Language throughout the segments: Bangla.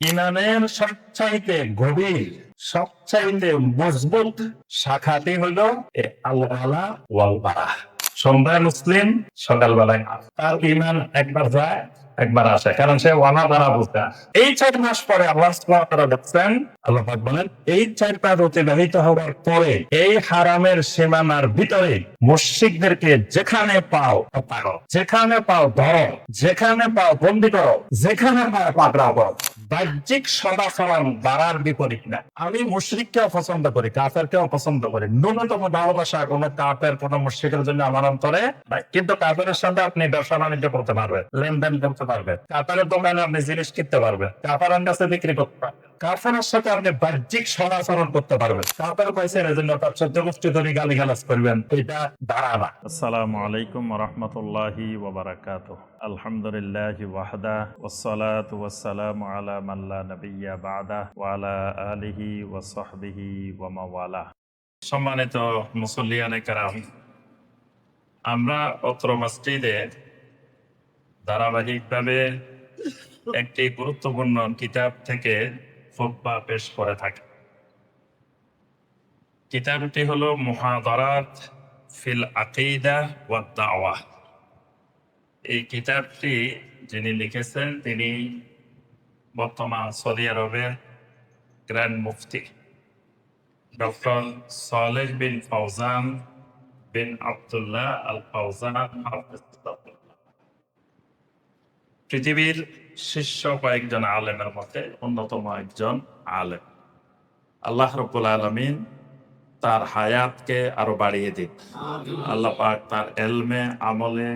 ইমানের সবচাইতে গভীর, সবচাইতে মজবুত শাখাটি হলো আল্লাহ ওয়াল বারা। সন্ধ্যায় মুসলিম, সকালবেলায় তার ইমান একবার যায় একবার আসে, কারণ সে ওয়ানা দ্বারা বুঝতে। এই 4 মাস পরে আল্লাহ সুবহানাহু ওয়া তাআলা দেখছেন, আল্লাহ পাক বলেন, এই 4 মাস অতিবাহিত হওয়ার পরে এই হারামের সীমানার ভিতরে মুশরিকদেরকে যেখানে পাও পারো, যেখানে পাও ধরো, যেখানে পাও বন্দি করো, যেখানে পাও পাকড়াও করো। বাহ্যিক সদাচরণ বাড়ার বিপরীত না। আমি মুশরিককেও পছন্দ করি, কাফেরকেও পছন্দ করি। ন্যূনতম ভালোবাসা কোনো কাফের কোনো মুশরিকের জন্য আমার অন্তরে নাই। কিন্তু কাফেরের সঙ্গে আপনি ব্যবসা বাণিজ্য করতে পারবেন, লেনদেন করতে পারবেন, কাফেরের দোকানে আপনি জিনিস কিনতে পারবেন, কাফেরের কাছে বিক্রি করতে পারবেন, কাফেরের সাথে আপনি বাহ্যিক সদাচরণ করতে পারবেন। কাফের পয়সার জন্য তার 14 গোষ্ঠী ধরে গালিগালাজ করবেন, এটা দাঁড়া না। আসসালামু আলাইকুম ওরহমতুল্লাহি ওয়াবারাকাতুহ। আলহামদুলিল্লাহি ওয়াহদা ওয়াসসালাতু ওয়াসসালামু আলা মান লা নাবিয়্যা বা'দা ওয়া আলা আলিহি ওয়া সাহবিহি ওয়া মাওয়ালা। সম্মানিত মুসল্লিয়ানে কেরাম, আমরা অত্র মসজিদে ধারাবাহিকভাবে একটি গুরুত্বপূর্ণ কিতাব থেকে খুতবা পেশ করে থাকি। কিতাবটি হলো মুহাদারাত ফিল আকিদা ওয়াদ দাওয়া। এই কিতাবটি যিনি লিখেছেন তিনি বর্তমান সৌদি আরবের গ্র্যান্ড মুফতি ডক্টর সালেহ বিন ফাউজান বিন আব্দুল্লাহ আল ফাউজান হাফিজাহুল্লাহ। পৃথিবীর শীর্ষ কয়েকজন আলেমের মধ্যে অন্যতম একজন আলেম। আল্লাহ রাব্বুল আলামিন তার হায়াতকে আরো বাড়িয়ে দিন। আল্লাহ পাক তার এলমে আমলে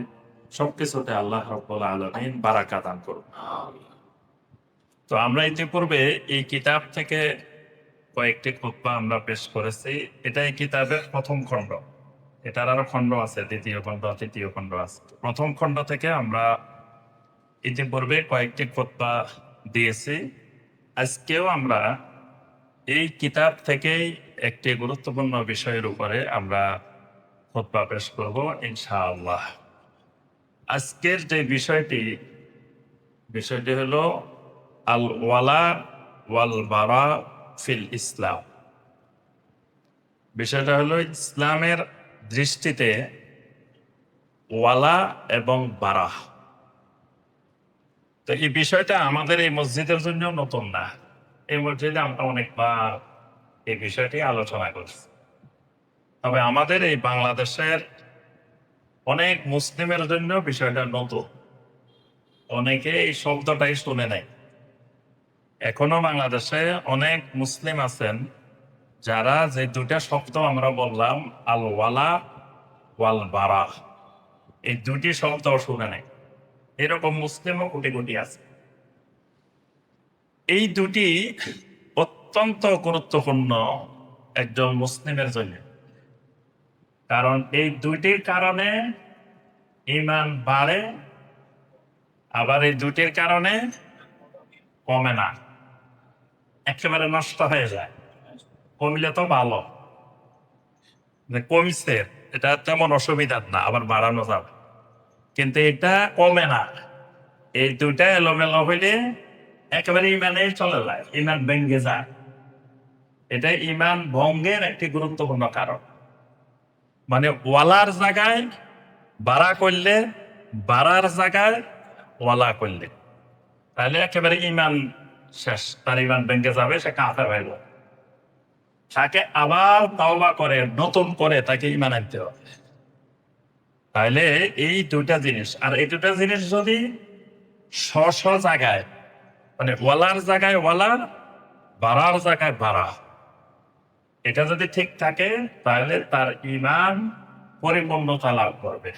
সবকিছুতে আল্লাহ রাব্বুল আলামিন বারাকা দান করুন। তো আমরা ইতিপূর্বে এই কিতাব থেকে কয়েকটি খুতবা আমরা পেশ করেছি। এটা এই কিতাবের প্রথম খণ্ড। এটার আরো খণ্ড আছে, দ্বিতীয় খণ্ড, তৃতীয় খণ্ড আছে। প্রথম খণ্ড থেকে আমরা ইতিপূর্বে কয়েকটি খুতবা দিয়েছি। আজকেও আমরা এই কিতাব থেকেই একটি গুরুত্বপূর্ণ বিষয়ের উপরে আমরা খুতবা পেশ করব ইনশাআল্লাহ। আজকের যে বিষয়টি হলো আল ওয়ালা ওয়াল বারা ফিল ইসলাম। বিষয়টা হলো ইসলামের দৃষ্টিতে ওয়ালা এবং বারা। তো এই বিষয়টা আমাদের এই মসজিদের জন্য নতুন না। এই মসজিদে আমরা অনেকবার এই বিষয়টি আলোচনা করছি। তবে আমাদের এই বাংলাদেশের অনেক মুসলিমের জন্য বিষয়টা নতুন। অনেকে এই শব্দটাই শুনে নাই। এখনো বাংলাদেশে অনেক মুসলিম আছেন যারা যে দুটা শব্দ আমরা বললাম, আল ওয়ালা ওয়াল বারা, এই দুটি শব্দ শুনে নাই। এরকম মুসলিমও কোটি কোটি আছে। এই দুটি অত্যন্ত গুরুত্বপূর্ণ একজন মুসলিমের জন্য, কারণ এই দুইটির কারণে ঈমান বাড়ে, আবার এই দুটির কারণে কমে না, একেবারে নষ্ট হয়ে যায়। কমলে তো ভালো, কমছে এটা তেমন অসুবিধা না, আবার বাড়ানো যাবে, কিন্তু এটা কমে না। এই দুইটা এলোমেলো হইলে একেবারে ইমানে চলে যায়, ইমান ভেঙে যায়। এটা ইমান ভঙ্গের একটি গুরুত্বপূর্ণ কারণ। মানে ওয়ালার জায়গায় বাড়া করলে, বাড়ার জায়গায় ওয়ালা করলে, তাহলে একেবারে ইমান শেষ, তার ইমান ভেঙে যাবে, সে কাফের হয়ে যাবে। তাকে আবার তাওবা করে নতুন করে তাকে ইমান আনতে হবে। তাহলে এই দুইটা জিনিস, আর এই দুটা জিনিস যদি স্ব জায়গায়, মানে ওয়ালার জায়গায় ওয়ালার, বাড়ার জায়গায় বাড়া, এটা যদি ঠিক থাকে তাহলে তার ইমান পরিপূর্ণতা লাভ করবে।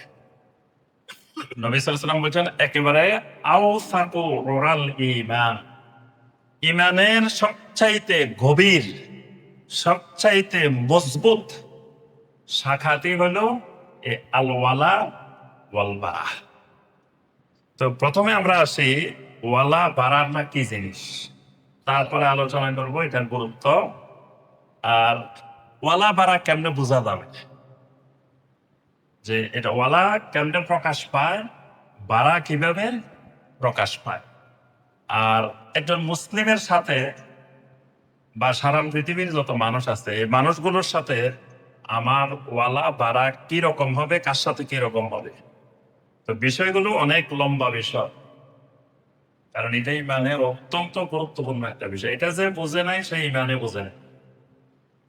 নবী সাল্লাল্লাহু আলাইহি ওয়াসাল্লাম বলেছেন একেবারে আওসাকু রুরাল ঈমান, ঈমানের সবচাইতে গভীর, সবচাইতে মজবুত শাখাটি হলো আল ওয়ালা ওয়াল বারা। তো প্রথমে আমরা আসি ওয়ালা বারাটা কি জিনিস, তারপরে আলোচনা করবো এটার গুরুত্ব, আর ওয়ালা বারা কেমনে বোঝা যাবে, যে এটা ওয়ালা কেমনে প্রকাশ পায়, বারা কিভাবে প্রকাশ পায়। আর একজন মুসলিমের সাথে বা সারা পৃথিবীর যত মানুষ আছে এই মানুষগুলোর সাথে আমার ওয়ালা বাড়া কি রকম হবে, কার সাথে কি রকম হবে। তো বিষয়গুলো অনেক লম্বা বিষয়, কারণ এটা ইমানের অত্যন্ত গুরুত্বপূর্ণ একটা বিষয়। এটা যে বোঝে নাই সে ইমানে বোঝে নাই।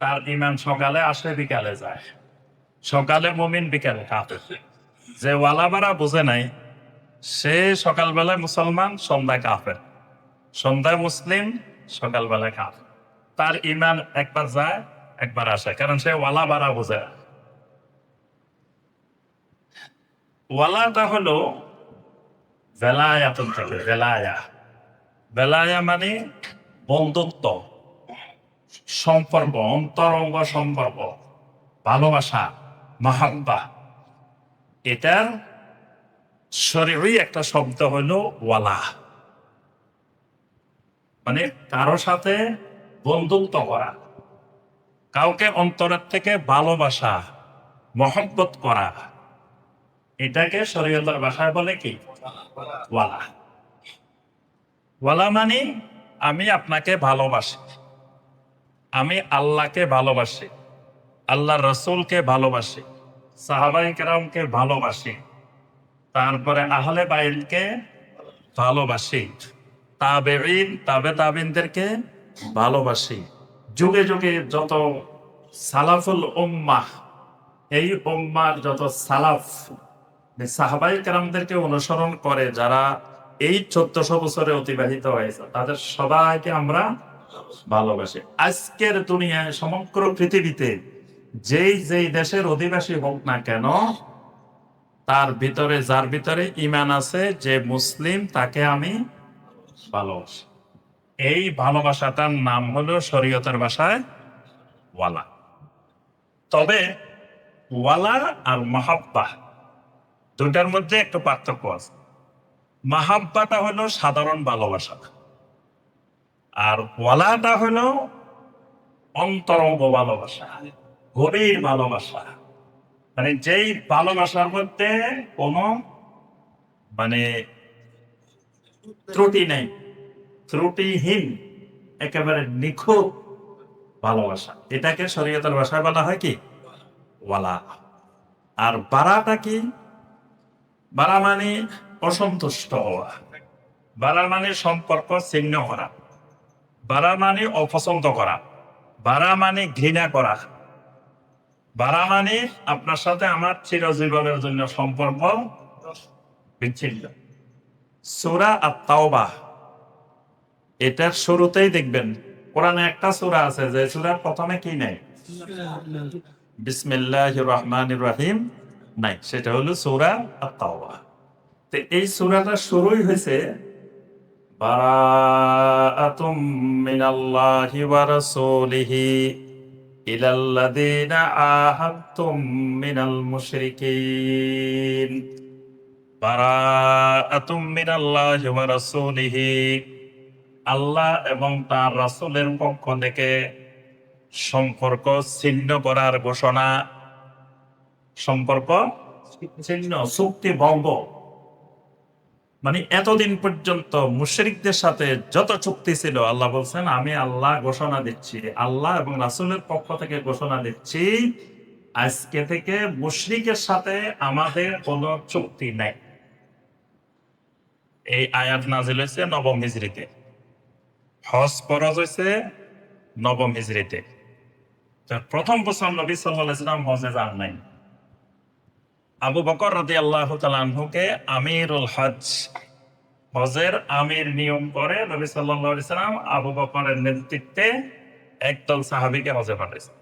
তার ইমান সকালে আসে বিকালে যায়, সকালে মুমিন বিকালে কাফের। যে ওয়ালাবারা বোঝে নাই সে সকালবেলায় মুসলমান, সন্ধ্যায় কাফের, সন্ধ্যায় মুসলিম, সকালবেলায় কাফের। তার ইমান একবার যায় একবার আসে, কারণ সে ওয়ালাবারা বোঝে না। ওয়ালাটা হলো বেলায়াতুন থেকে বেলায়া। বেলায়া মানে বন্ধুত্ব, সম্পর্ক, অন্তরঙ্গ সম্পর্ক, ভালোবাসা, মাহাব্বা। এটার শরীরই একটা শব্দ হলো ওয়ালা, মানে কারো সাথে বন্ধুত্ব করা, কাউকে অন্তরের থেকে ভালোবাসা, মহব্বত করা, এটাকে শরীয়তের ভাষায় বলে কি? ওয়ালা। ওয়ালা মানে আমি আপনাকে ভালোবাসি, আমি আল্লাহকে ভালোবাসি, আল্লাহ রসুলকে ভালোবাসি, সাহাবাই কেরামকে ভালোবাসি, তারপরে আহলে বাইতকে ভালোবাসি, তাবেঈন তাবে তাবিনদেরকে ভালোবাসি, যুগে যুগে যত সালাফুল উম্মাহ, এই উম্মার যত সালাফ সাহাবাই কেরামদেরকে অনুসরণ করে যারা এই 1400 বছরে অতিবাহিত হয়েছে, তাদের সবাইকে আমরা ভালোবাসি। আজকের দুনিয়ায় সমগ্র পৃথিবীতে যেই যেই দেশের অধিবাসী হোক না কেন, তার ভিতরে যার ভিতরে ঈমান আছে, যে মুসলিম, তাকে আমি ভালোবাসি। এই ভালোবাসাটার নাম হলো শরীয়তের ভাষায় ওয়ালা। তবে ওয়ালা আর মাহাব্বা দুটার মধ্যে একটু পার্থক্য আছে। মাহাব্বাটা হলো সাধারণ ভালোবাসা, আর ওয়ালাটা হলো অন্তরঙ্গ ভালোবাসা, গভীর ভালোবাসা। মানে যেই ভালোবাসার মধ্যে কোনো মানে ত্রুটি নেই, ত্রুটিহীন, একেবারে নিখুঁত ভালোবাসা, এটাকে শরীয়তের ভাষায় বলা হয় কি? ওয়ালা। আর বারাটা কি? বারা মানে অসন্তুষ্ট হওয়া, বারা মানে সম্পর্ক ছিন্ন করা, বারা মানে অপছন্দ করা, বারা মানে ঘৃণা করা, বারা মানে আপনার সাথে আমার চিরজীবনের জন্য সম্পর্ক বিচ্ছিন্ন। সূরা আত-তাওবাহ, এটার শুরুতেই দেখবেন কোরআনে একটা সূরা আছে যে সূরার প্রথমে কি নাই? বিসমিল্লাহির রহমানির রহিম নাই, সেটা হলো সূরা আত-তাওবাহ। তো এই সূরাটা শুরুই হয়েছে বারাআতুম মিনাল্লাহি ওয়া রাসূলিহি ইলাল্লাযীনা আহাদতুম মিনাল মুশরিকিন। বারাআতুম মিনাল্লাহি ওয়া রাসূলিহি, আল্লাহ এবং তার রাসূলের পক্ষ থেকে সম্পর্ক ছিন্ন করার ঘোষণা। সম্পর্ক ছিন্ন, চুক্তি ভঙ্গ। মানে এতদিন পর্যন্ত মুশরিকদের সাথে যত চুক্তি ছিল, আল্লাহ বলছেন আমি আল্লাহ ঘোষণা দিচ্ছি, আল্লাহ এবং রাসূলের পক্ষ থেকে ঘোষণা দিচ্ছি, আজকে থেকে মুশরিকের সাথে আমাদের কোনো চুক্তি নাই। এই আয়াত নাযিল হয়েছে নবম হিজরিতে, হজ ফরজ হয়েছে নবম হিজরিতে। প্রথম বছর নবী সাল্লাল্লাহু আলাইহি ওয়াসাল্লাম হজে যান নাই। আবু বকর রাদিয়াল্লাহু তাআলা আনহুকে আমিরুল হজ, হজের আমির নিয়ম করে নবী সাল্লাল্লাহু আলাইহি ওয়াসাল্লাম আবু বকরের নেতৃত্বে একদল সাহাবীকে হজে পাঠাইছেন।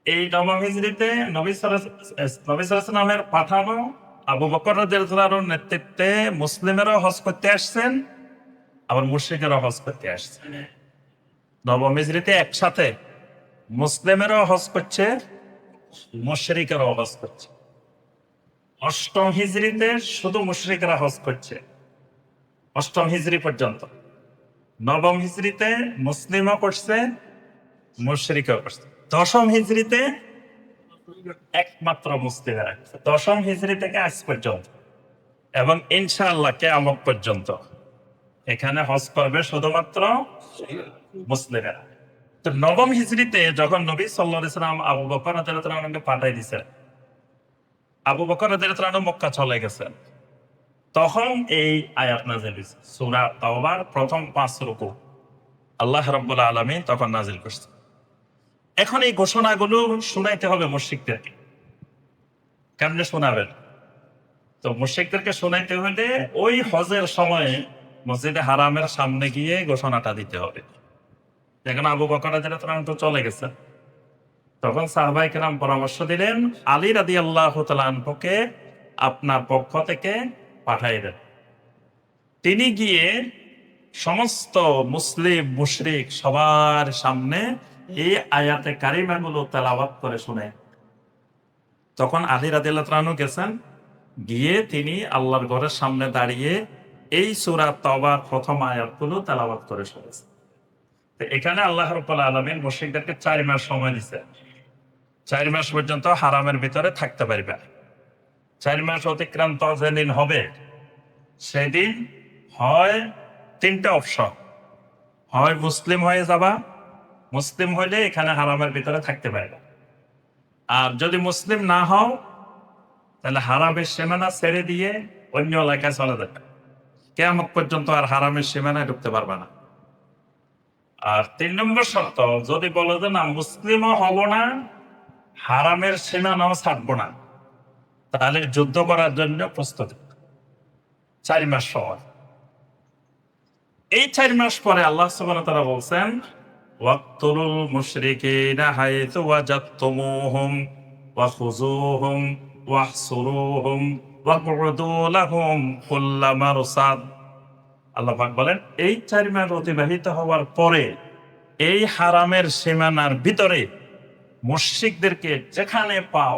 এই নবম হিজরিতে নবী সাল্লাল্লাহু আলাইহি ওয়াসাল্লামের পাঠানো আবু বকর রাদিয়াল্লাহু আনহুর নেতৃত্বে মুসলিমেরাও হজ করতে আসছেন, আবার মুশরিকেরাও হজ করতে আসছেন। নবম হিজরিতে একসাথে মুসলিমেরাও হজ করছে, মুশরিকেরাও হজ করছে। অষ্টম হিজরিতে শুধু মুশরিকরা হজ করছে, অষ্টম হিজরি পর্যন্ত। নবম হিজরিতে মুসলিমও করছে, মুশরিকও করছে। দশম হিজরিতে একমাত্র মুসলিমেরা করছে, দশম হিজরি থেকে আজ পর্যন্ত, এবং ইনশাআল্লাহ কিয়ামত পর্যন্ত এখানে হজ করবে শুধুমাত্র মুসলিমেরা। তো নবম হিজরিতে যখন নবী সাল্লাল্লাহু আলাইহি সাল্লাম আবু বকর রাদিয়াল্লাহু আনহুকে পাঠাই দিয়েছেন, আবু বকর রাদিয়াল্লাহু আনহু মক্কা চলে গেছেন, তখন এই আয়াত নাযিল হয়েছে। সূরা তাওবার প্রথম 5 রুকু আল্লাহ রাব্বুল আলামিন তখন নাযিল করছেন। এখন এই ঘোষণাগুলো শুনাইতে হবে মুশরিকদেরকে। কেমনে শোনাবেন? তো মুশরিকদেরকে শোনাইতে হলে ওই হজের সময়ে মসজিদে হারামের সামনে গিয়ে ঘোষণাটা দিতে হবে। এখন আবু বকর রাদিয়াল্লাহু আনহু তো চলে গেছেন, তখন সাহাবায়ে কেরাম পরামর্শ দিলেন আলী রাদিয়াল্লাহু তাআলা আনহুকে আপনার পক্ষ থেকে পাঠিয়ে দেন। তিনি গিয়ে সমস্ত মুসলিম মুশরিক সবার সামনে এই আয়াতে কারিমাগুলো তেলাওয়াত করে শুনে। তখন আলী রাদিয়াল্লাহু তাআলা আনহু গেছেন, গিয়ে তিনি আল্লাহর ঘরের সামনে দাঁড়িয়ে এই সূরা তাওবার প্রথম আয়াতগুলো তেলাওয়াত করে শুনেছেন। তো এখানে আল্লাহ রাব্বুল আলামিন মুশরিকদেরকে 4 মাস সময় দিয়েছে। 4 মাস পর্যন্ত হারামের ভিতরে থাকতে পারবে। 4 মাস অতিক্রান্ত যেদিন হবে সেদিন হয় 3টা অপশন, হয় মুসলিম হয়ে যাবা, মুসলিম হইলে এখানে হারামের ভিতরে থাকতে পারবে। আর যদি মুসলিম না হও তাহলে হারামের সীমানা ছেড়ে দিয়ে অন্য এলাকায় চলে যাবে। কিয়ামত পর্যন্ত আর হারামের সীমানায় ঢুকতে পারবে না। আর 3 নম্বর শর্ত, যদি বলো যে না মুসলিমও হব না, হারামের সীমানাও ছাড়বো না, তাহলে যুদ্ধ করার জন্য প্রস্তুতি। 4 মাস সময়। এই 4 মাস পরে আল্লাহ সুবহানাহু ওয়া তাআলা বলছেন ওয়াকতুলুল মুশরিকিনা হাইতু ওয়াজাদতুমুহুম ওয়াখুযুহুম ওয়াহসুরুহুম ওয়াকউদু লাহুম কুল্লা মারসাদ। আল্লাহ পাক বলেন এই 4 মাস অতিবাহিত হওয়ার পরে এই হারামের সীমানার ভিতরে মুশরিকদেরকে যেখানে পাও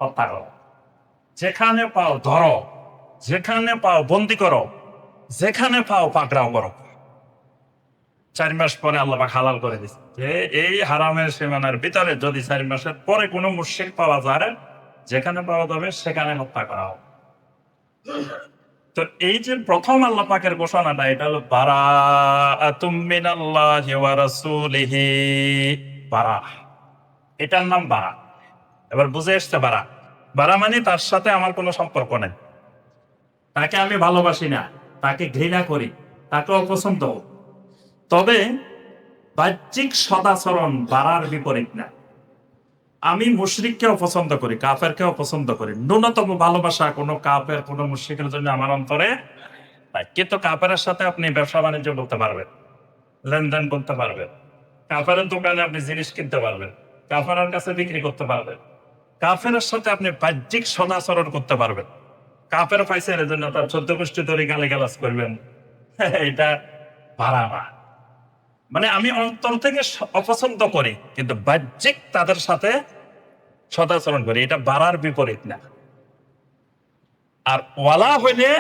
হত্যা করো, যেখানে পাও ধরো, যেখানে পাও বন্দী করো, যেখানে পাও পাকড়াও করো। 4 মাস পরে আল্লাহ পাক হালাল করে দিচ্ছে যে এই হারামের সীমানার ভিতরে যদি 4 মাসের পরে কোনো মুশরিক পাওয়া যায়, যেখানে পাওয়া যাবে সেখানে হত্যা করা হবে। তো এই যে প্রথম আল্লাহ পাকের ঘোষণাটা, এটা হলো বারাআতুম মিনাল্লাহি ওয়া রাসূলিহি। বারা, এটার নাম বারা। এবার বুঝে আসছে বারা। বারা মানে তার সাথে আমার কোনো সম্পর্ক নেই, তাকে আমি ভালোবাসি না, তাকে ঘৃণা করি, তাকে অপছন্দ। তবে বাহ্যিক সদাচরণ বারার বিপরীত না। আমি মুশরিককে অপছন্দ করি, কাফেরকে অপছন্দ করি, ন্যূনতম ভালোবাসা কোনো কাফের কোনো মুশরিকের জন্য আমার অন্তরে নাই। কিন্তু কাফেরের সাথে আপনি ব্যবসা বাণিজ্য করতে পারবেন, লেনদেন করতে পারবেন, কাফেরের দোকানে আপনি জিনিস কিনতে পারবেন, কাফেরের কাছে বিক্রি করতে পারবেন, কাফেরের সাথে আপনি বাহ্যিক সদাচরণ করতে পারবেন। কাফের পাইছে এর জন্য তার 14 গোষ্ঠী ধরে গালিগালাজ করবেন, এটা ভাড়া না। মানে আমি অন্তর থেকে অপছন্দ করি, কিন্তু বাহ্যিক তাদের সাথে সদাচরণ করি, এটা বাড়ার বিপরীত না। আর ওয়ালা হইলে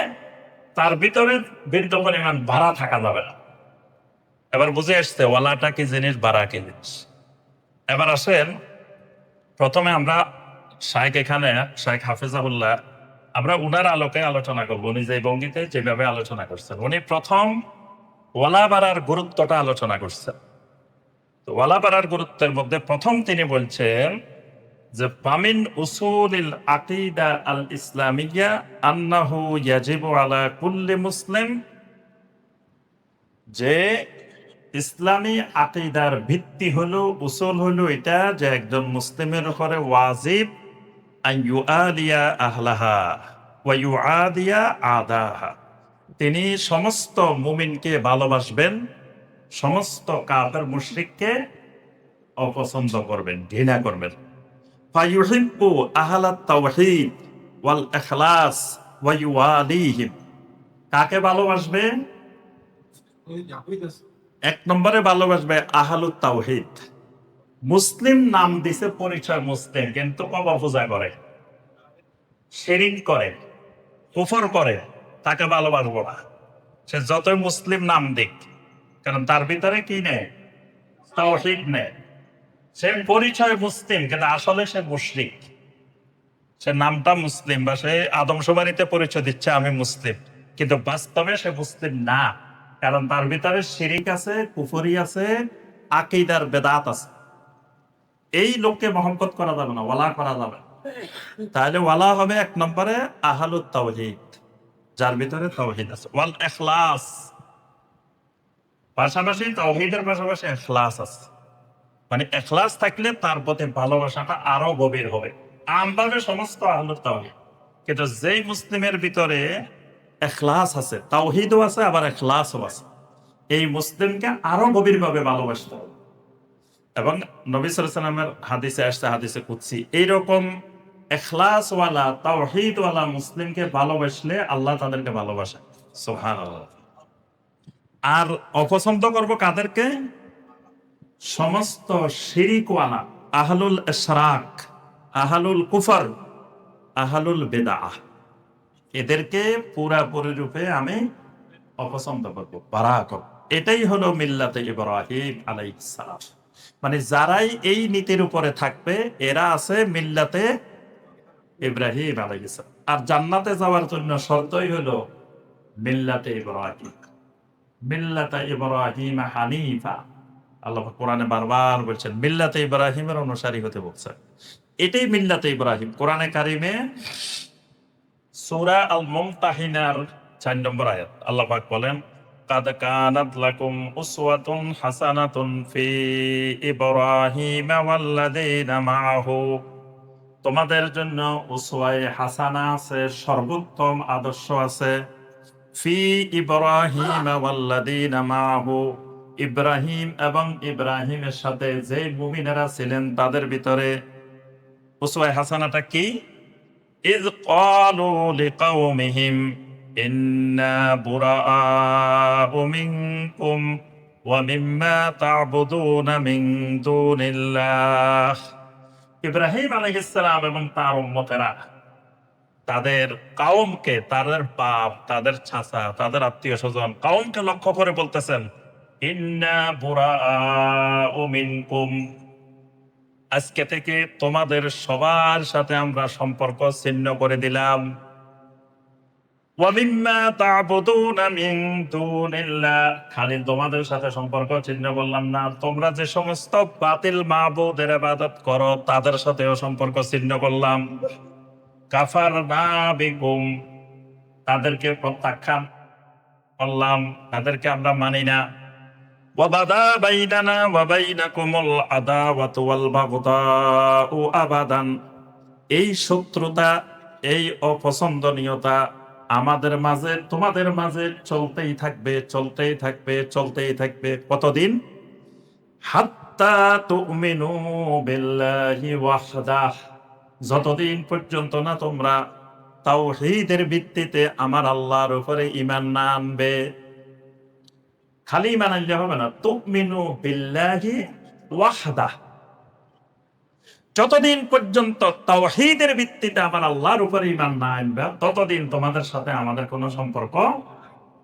তার ভিতরে বিন্দু পরিমাণ ভাড়া থাকা যাবে না। এবার বুঝে আসছে ওয়ালাটা কি জিনিস, বাড়া কি জিনিস। এবার আসেন, প্রথমে আমরা শাইখ হাফিজাহুল্লাহ, আমরা উনার আলোকে আলোচনা করবো। উনি যে ভঙ্গিতে যেভাবে আলোচনা করছেন, উনি প্রথম ওয়ালা বাড়ার গুরুত্বটা আলোচনা করছেন। তো ওয়ালা বাড়ার গুরুত্বের মধ্যে প্রথম তিনি বলছেন যে পামিন উসুলিল আকীদা আল ইসলামিয়া আন্নাহু ইয়াজিবু আলা কুল্লি মুসলিম, যে ইসলামী আকীদার ভিত্তি হলো, উসুল হলো এটা যে একজন মুসলিমের উপরে ওয়াজিব আন ইউআলিয়া আহলাহা ওয়া ইউআদিয়া আদাহা, তিনি সমস্ত মুমিনকে ভালোবাসবেন, সমস্ত কাফের মুশরিককে অপছন্দ করবেন, ঘৃণা করবেন। ফায়ুহিব্বু আহলাত তাওহীদ ওয়াল ইখলাস ওয়া ইউআলিহিম, কাকে ভালোবাসবেন? 1 নম্বরে ভালোবাসবে আহলুত তাওহীদ। মুসলিম নাম দিছে, পরিচয় মুসলিম, কিন্তু কবর পূজা করে, শিরিক করে, কুফর করে, তাকে ভালোবাসবো না। সে যতই মুসলিম নাম দিক, কারণ তার ভিতরে কি নেই? তাওহীদ নেই। সে পরিচয় মুসলিম, কিন্তু আসলে সে মুশরিক। সে নামটা মুসলিম বা সে আদমশুমারিতে পরিচয় দিচ্ছে আমি মুসলিম, কিন্তু বাস্তবে সে মুসলিম না। কারণ তার ভিতরে শিরিক আছে, কুফরি আছে, আকীদার বেদাত আছে। এই লোককে মহব্বত করা যাবে না, ওয়ালা করা যাবে না। তাহলে ওয়ালা হবে এক নম্বরে আহলুত তাওহীদ, যার ভিতরে তাওহীদ আছে, ওয়াল ইখলাস, পাশাপাশি তাওহীদের পাশাপাশি ইখলাস আছে। মানে ইখলাস থাকলে তার প্রতি ভালোবাসাটা আরো গভীর হবে। আমভাবে সমস্ত আহলুত তাওহীদ, কিন্তু যেই মুসলিমের ভিতরে ইখলাস আছে, তাওহীদও আছে, আবার ইখলাসও আছে, এই মুসলিমকে আরো গভীরভাবে ভালোবাসতে হবে। এবং নবী সাল্লাল্লাহু আলাইহি ওয়াসাল্লামের হাদিসে আসছে, হাদিসে কুদসি, এইরকম ইখলাসওয়ালা তাওহীদওয়ালা মুসলিমকে ভালোবাসলে আল্লাহ তাদেরকে ভালোবাসে। সুবহানাল্লাহ। আর অপছন্দ করব কাদেরকে? সমস্ত শিরিকওয়ালা, আহলুল ইশরাক, আহলুল কুফর, আহলুল বিদআহ, এদেরকে পুরাপুরি রূপে আমি অপছন্দ করব, বারা করব। এটাই হলো মিল্লাতে ইব্রাহিম আলাইহিস সালাম। মানে যারাই এই নীতির উপরে থাকবে এরা আছে মিল্লাতে ইব্রাহিম আলাইহিস সালাম। আর জান্নাতে যাওয়ার জন্য শর্তই হলো মিল্লাতে ইব্রাহিম, মিল্লাতে ইব্রাহিম হানিফা। আল্লাহ কোরআনে বারবার বলছেন মিল্লাতে ইব্রাহিমের অনুসারী হতে বলছেন। এটাই মিল্লাতে ইব্রাহিম। কোরআনে কারিমে সূরা আল মুমতাহিনার 4 নম্বর আয়াত আল্লাহ পাক বলেন, কাদ কানাত লাকুম উসওয়াতুন হাসানাতুন ফি ইব্রাহিম ওয়াল্লাযীনা মাআহু, তোমাদের জন্য উসওয়ায়ে হাসানা আছে, সর্বোত্তম আদর্শ আছে, ফি ইব্রাহিম ওয়াল্লাযীনা মাআহু, ইব্রাহিম এবং ইব্রাহিমের সাথে যে মুমিনেরা ছিলেন তাদের ভিতরে। উসওয়ায়ে হাসানাটা কি? ইয ক্বালু লিকাওমিহিম ইন্না বুরাআউ মিনকুম ওয়া মিম্মা তা'বুদুনা মিন দুনিল্লাহ। ইব্রাহিম আলাইহিস সালাম এবং তার উম্মতেরা তাদের কাওমকে, তাদের বাপ, তাদের চাচা, তাদের আত্মীয়-স্বজন, কাওমকে লক্ষ্য করে বলতেছেন, ইন্না বুরাআউ মিনকুম, আজকে থেকে তোমাদের সবার সাথে আমরা সম্পর্ক ছিন্ন করে দিলাম। ওয়া মিম্মা তা'বুদুনা মিন দুনিল্লাহ, খালি তোমাদের সাথে সম্পর্ক ছিন্ন করলাম না, তোমরা যে সমস্ত বাতিল মাবুদের ইবাদত করো তাদের সাথেও সম্পর্ক ছিন্ন করলাম। কাফারনা বিকুম, তাদেরকে প্রত্যাখ্যান করলাম, তাদেরকে আমরা মানি না। ওয়া বাদা বাইনানা ওয়া বাইনাকুমুল আদাওয়াতু ওয়াল বাগদাউ আবাদান, এই শত্রুতা, এই অপছন্দনীয়তা আমাদের মাঝে তোমাদের মাঝে চলতেই থাকবে, চলতেই থাকবে, চলতেই থাকবে। কতদিন? হাত্তা তুমিনু বিল্লাহি ওয়াহদাহ, যতদিন পর্যন্ত না তোমরা তাওহীদের ভিত্তিতে আমার আল্লাহর উপরে ঈমান না আনবে। খালি ঈমান আনলে হবে না, তুমিনু বিল্লাহি ওয়াহদাহ, যতদিন পর্যন্ত তাওহীদের ভিত্তিতে আমার আল্লাহর উপরে ঈমান না আনবে ততদিন তোমাদের সাথে আমাদের কোনো সম্পর্ক,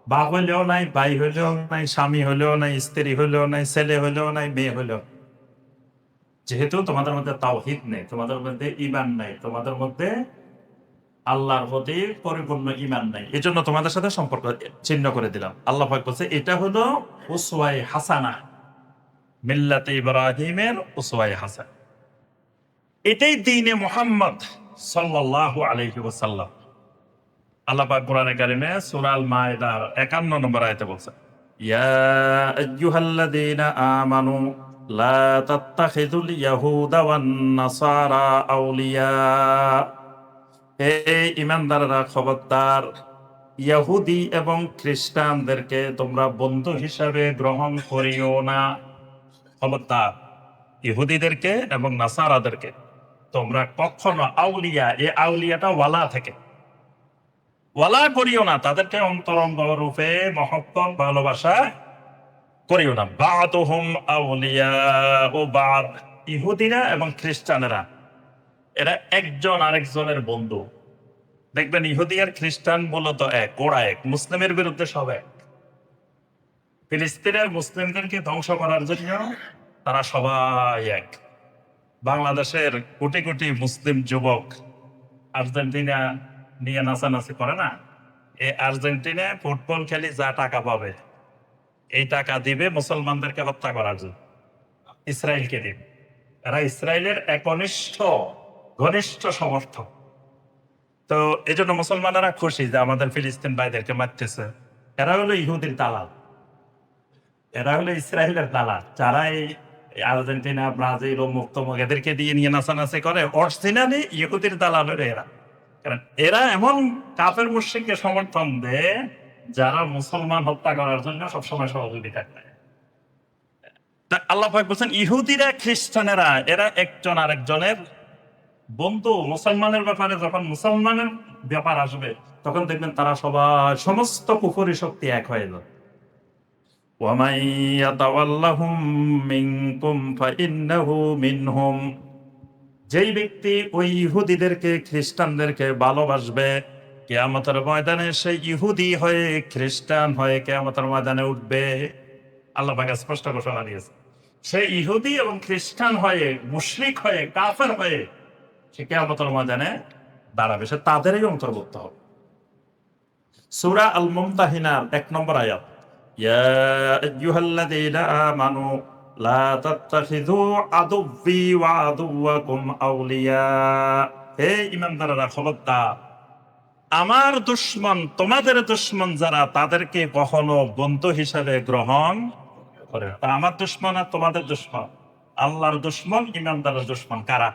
বাপ হইলেও নাই, ভাই হইলেও নাই, স্বামী হইলেও নাই, স্ত্রী হইলেও নাই, ছেলে হইলেও নাই, মেয়ে হইলেও। যেহেতু তোমাদের মধ্যে তাওহীদ নেই, তোমাদের মধ্যে ঈমান নাই, তোমাদের মধ্যে আল্লাহর প্রতি পরিপূর্ণ ঈমান নাই, এজন্য তোমাদের সাথে সম্পর্ক ছিন্ন করে দিলাম। আল্লাহ পাক বলছে এটা হলো উসওয়ায়ে হাসানা, মিল্লাতে ইব্রাহিমের উসওয়ায়ে হাসানা। এটাই দ্বীনে মুহাম্মদ সাল্লাল্লাহু আলাইহি ওয়াসাল্লাম। আল্লাহ পাক কোরআনে কারিমে সূরা আল মায়েদার 51 নম্বর আয়াতে বলছেন, ইয়া আইয়ুহাল্লাযীনা আমানু লা তাত্তাখিযুল ইয়াহুদা ওয়ান নাসারা আউলিয়া, হে ঈমানদাররা খবরদার, ইহুদি এবং খ্রিস্টানদেরকে তোমরা বন্ধু হিসাবে গ্রহণ করিও না। খবরদার, ইহুদিদেরকে এবং নাসারাদেরকে তোমরা কখনো আউলিয়া, এই আউলিয়াটা ওয়ালা থেকে, ওয়ালা করিও না, তাদেরকে অন্তরঙ্গ রূপে মহব্বত ভালোবাসা করিও না। বা'দুহুম আউলিয়া ও বা'দ, ইহুদিরা এবং খ্রিস্টানেরা এরা একজন আরেকজনের বন্ধু। দেখবেন ইহুদি আর খ্রিস্টান মূলত এক, গোড়া এক, মুসলিমের বিরুদ্ধে সব এক। ফিলিস্তিনের মুসলিমদেরকে ধ্বংস করার জন্য তারা সবাই এক। বাংলাদেশের কোটি কোটি মুসলিম যুবক আর্জেন্টিনা নিয়ে নাচানাচি করে না, এই আর্জেন্টিনা ফুটবল খেলি যা টাকা পাবে এই টাকা দিবে মুসলমানদেরকে হত্যা করার জন্য, ইসরায়েলকে দিবে। এরা ইসরায়েলের একনিষ্ঠ ঘনিষ্ঠ সমর্থক। তো এই জন্য মুসলমানেরা খুশি যে আমাদের ফিলিস্তিন ভাইদেরকে মারতেছে। এরা হলো ইহুদির দালাল, এরা হলো ইসরায়েলের দালাল, যারা এই আর্জেন্টিনা, ব্রাজিল ও মুক্তমুখ এদেরকে দিয়ে নিয়ে নাচানাচি করে। অরিজিনালি ইহুদির দালাল হলো এরা। কারণ এরা এমন কাফের মুশরিককে সমর্থন দেয় যারা মুসলমান হত্যা করার জন্য সবসময় সহযোগিতা করে। তা আল্লাহ পাক বলছেন ইহুদিরা খ্রিস্টানেরা এরা একজন আরেকজনের বন্ধু। মুসলমানের ব্যাপারে যখন মুসলমানের ব্যাপার আসবে তখন দেখবেন তারা সবাই সমস্ত কুফরি শক্তি এক হয়ে যাবে। وَمَن يَتَوَلَّهُم مِّنكُمْ فَإِنَّهُ مِنْهُمْ। যেই ব্যক্তি ওই ইহুদিদেরকে খ্রিস্টানদেরকে ভালোবাসবে, কিয়ামতের ময়দানে সেই ইহুদি হয়ে খ্রিস্টান হয়ে কিয়ামতের ময়দানে উঠবে। আল্লাহ পাক স্পষ্ট ঘোষণা দিয়েছে সেই ইহুদি এবং খ্রিস্টান হয়ে, মুশরিক হয়ে, কাফের হয়ে সে কিয়ামতের ময়দানে দাঁড়াবে, সে তাদেরই অন্তর্ভুক্ত হবে। সূরা আল মুমতাহিনার 1 নম্বর আয়াত, ইয়া আইয়ুহাল্লাযীনা আমানু লা তাত্তাখিযু আদুব্বি ওয়া আদুওয়াকুম আউলিয়া। হে ঈমানদাররা, খবরদার, আমার দুশমন, তোমাদের দুশমন যারা, তাদেরকে কখনো বন্ধু হিসেবে গ্রহণ করে না। তা আমার দুশমন আর তোমাদের দুশমন, আল্লাহর দুশমন, ঈমানদারের দুশমন কারা?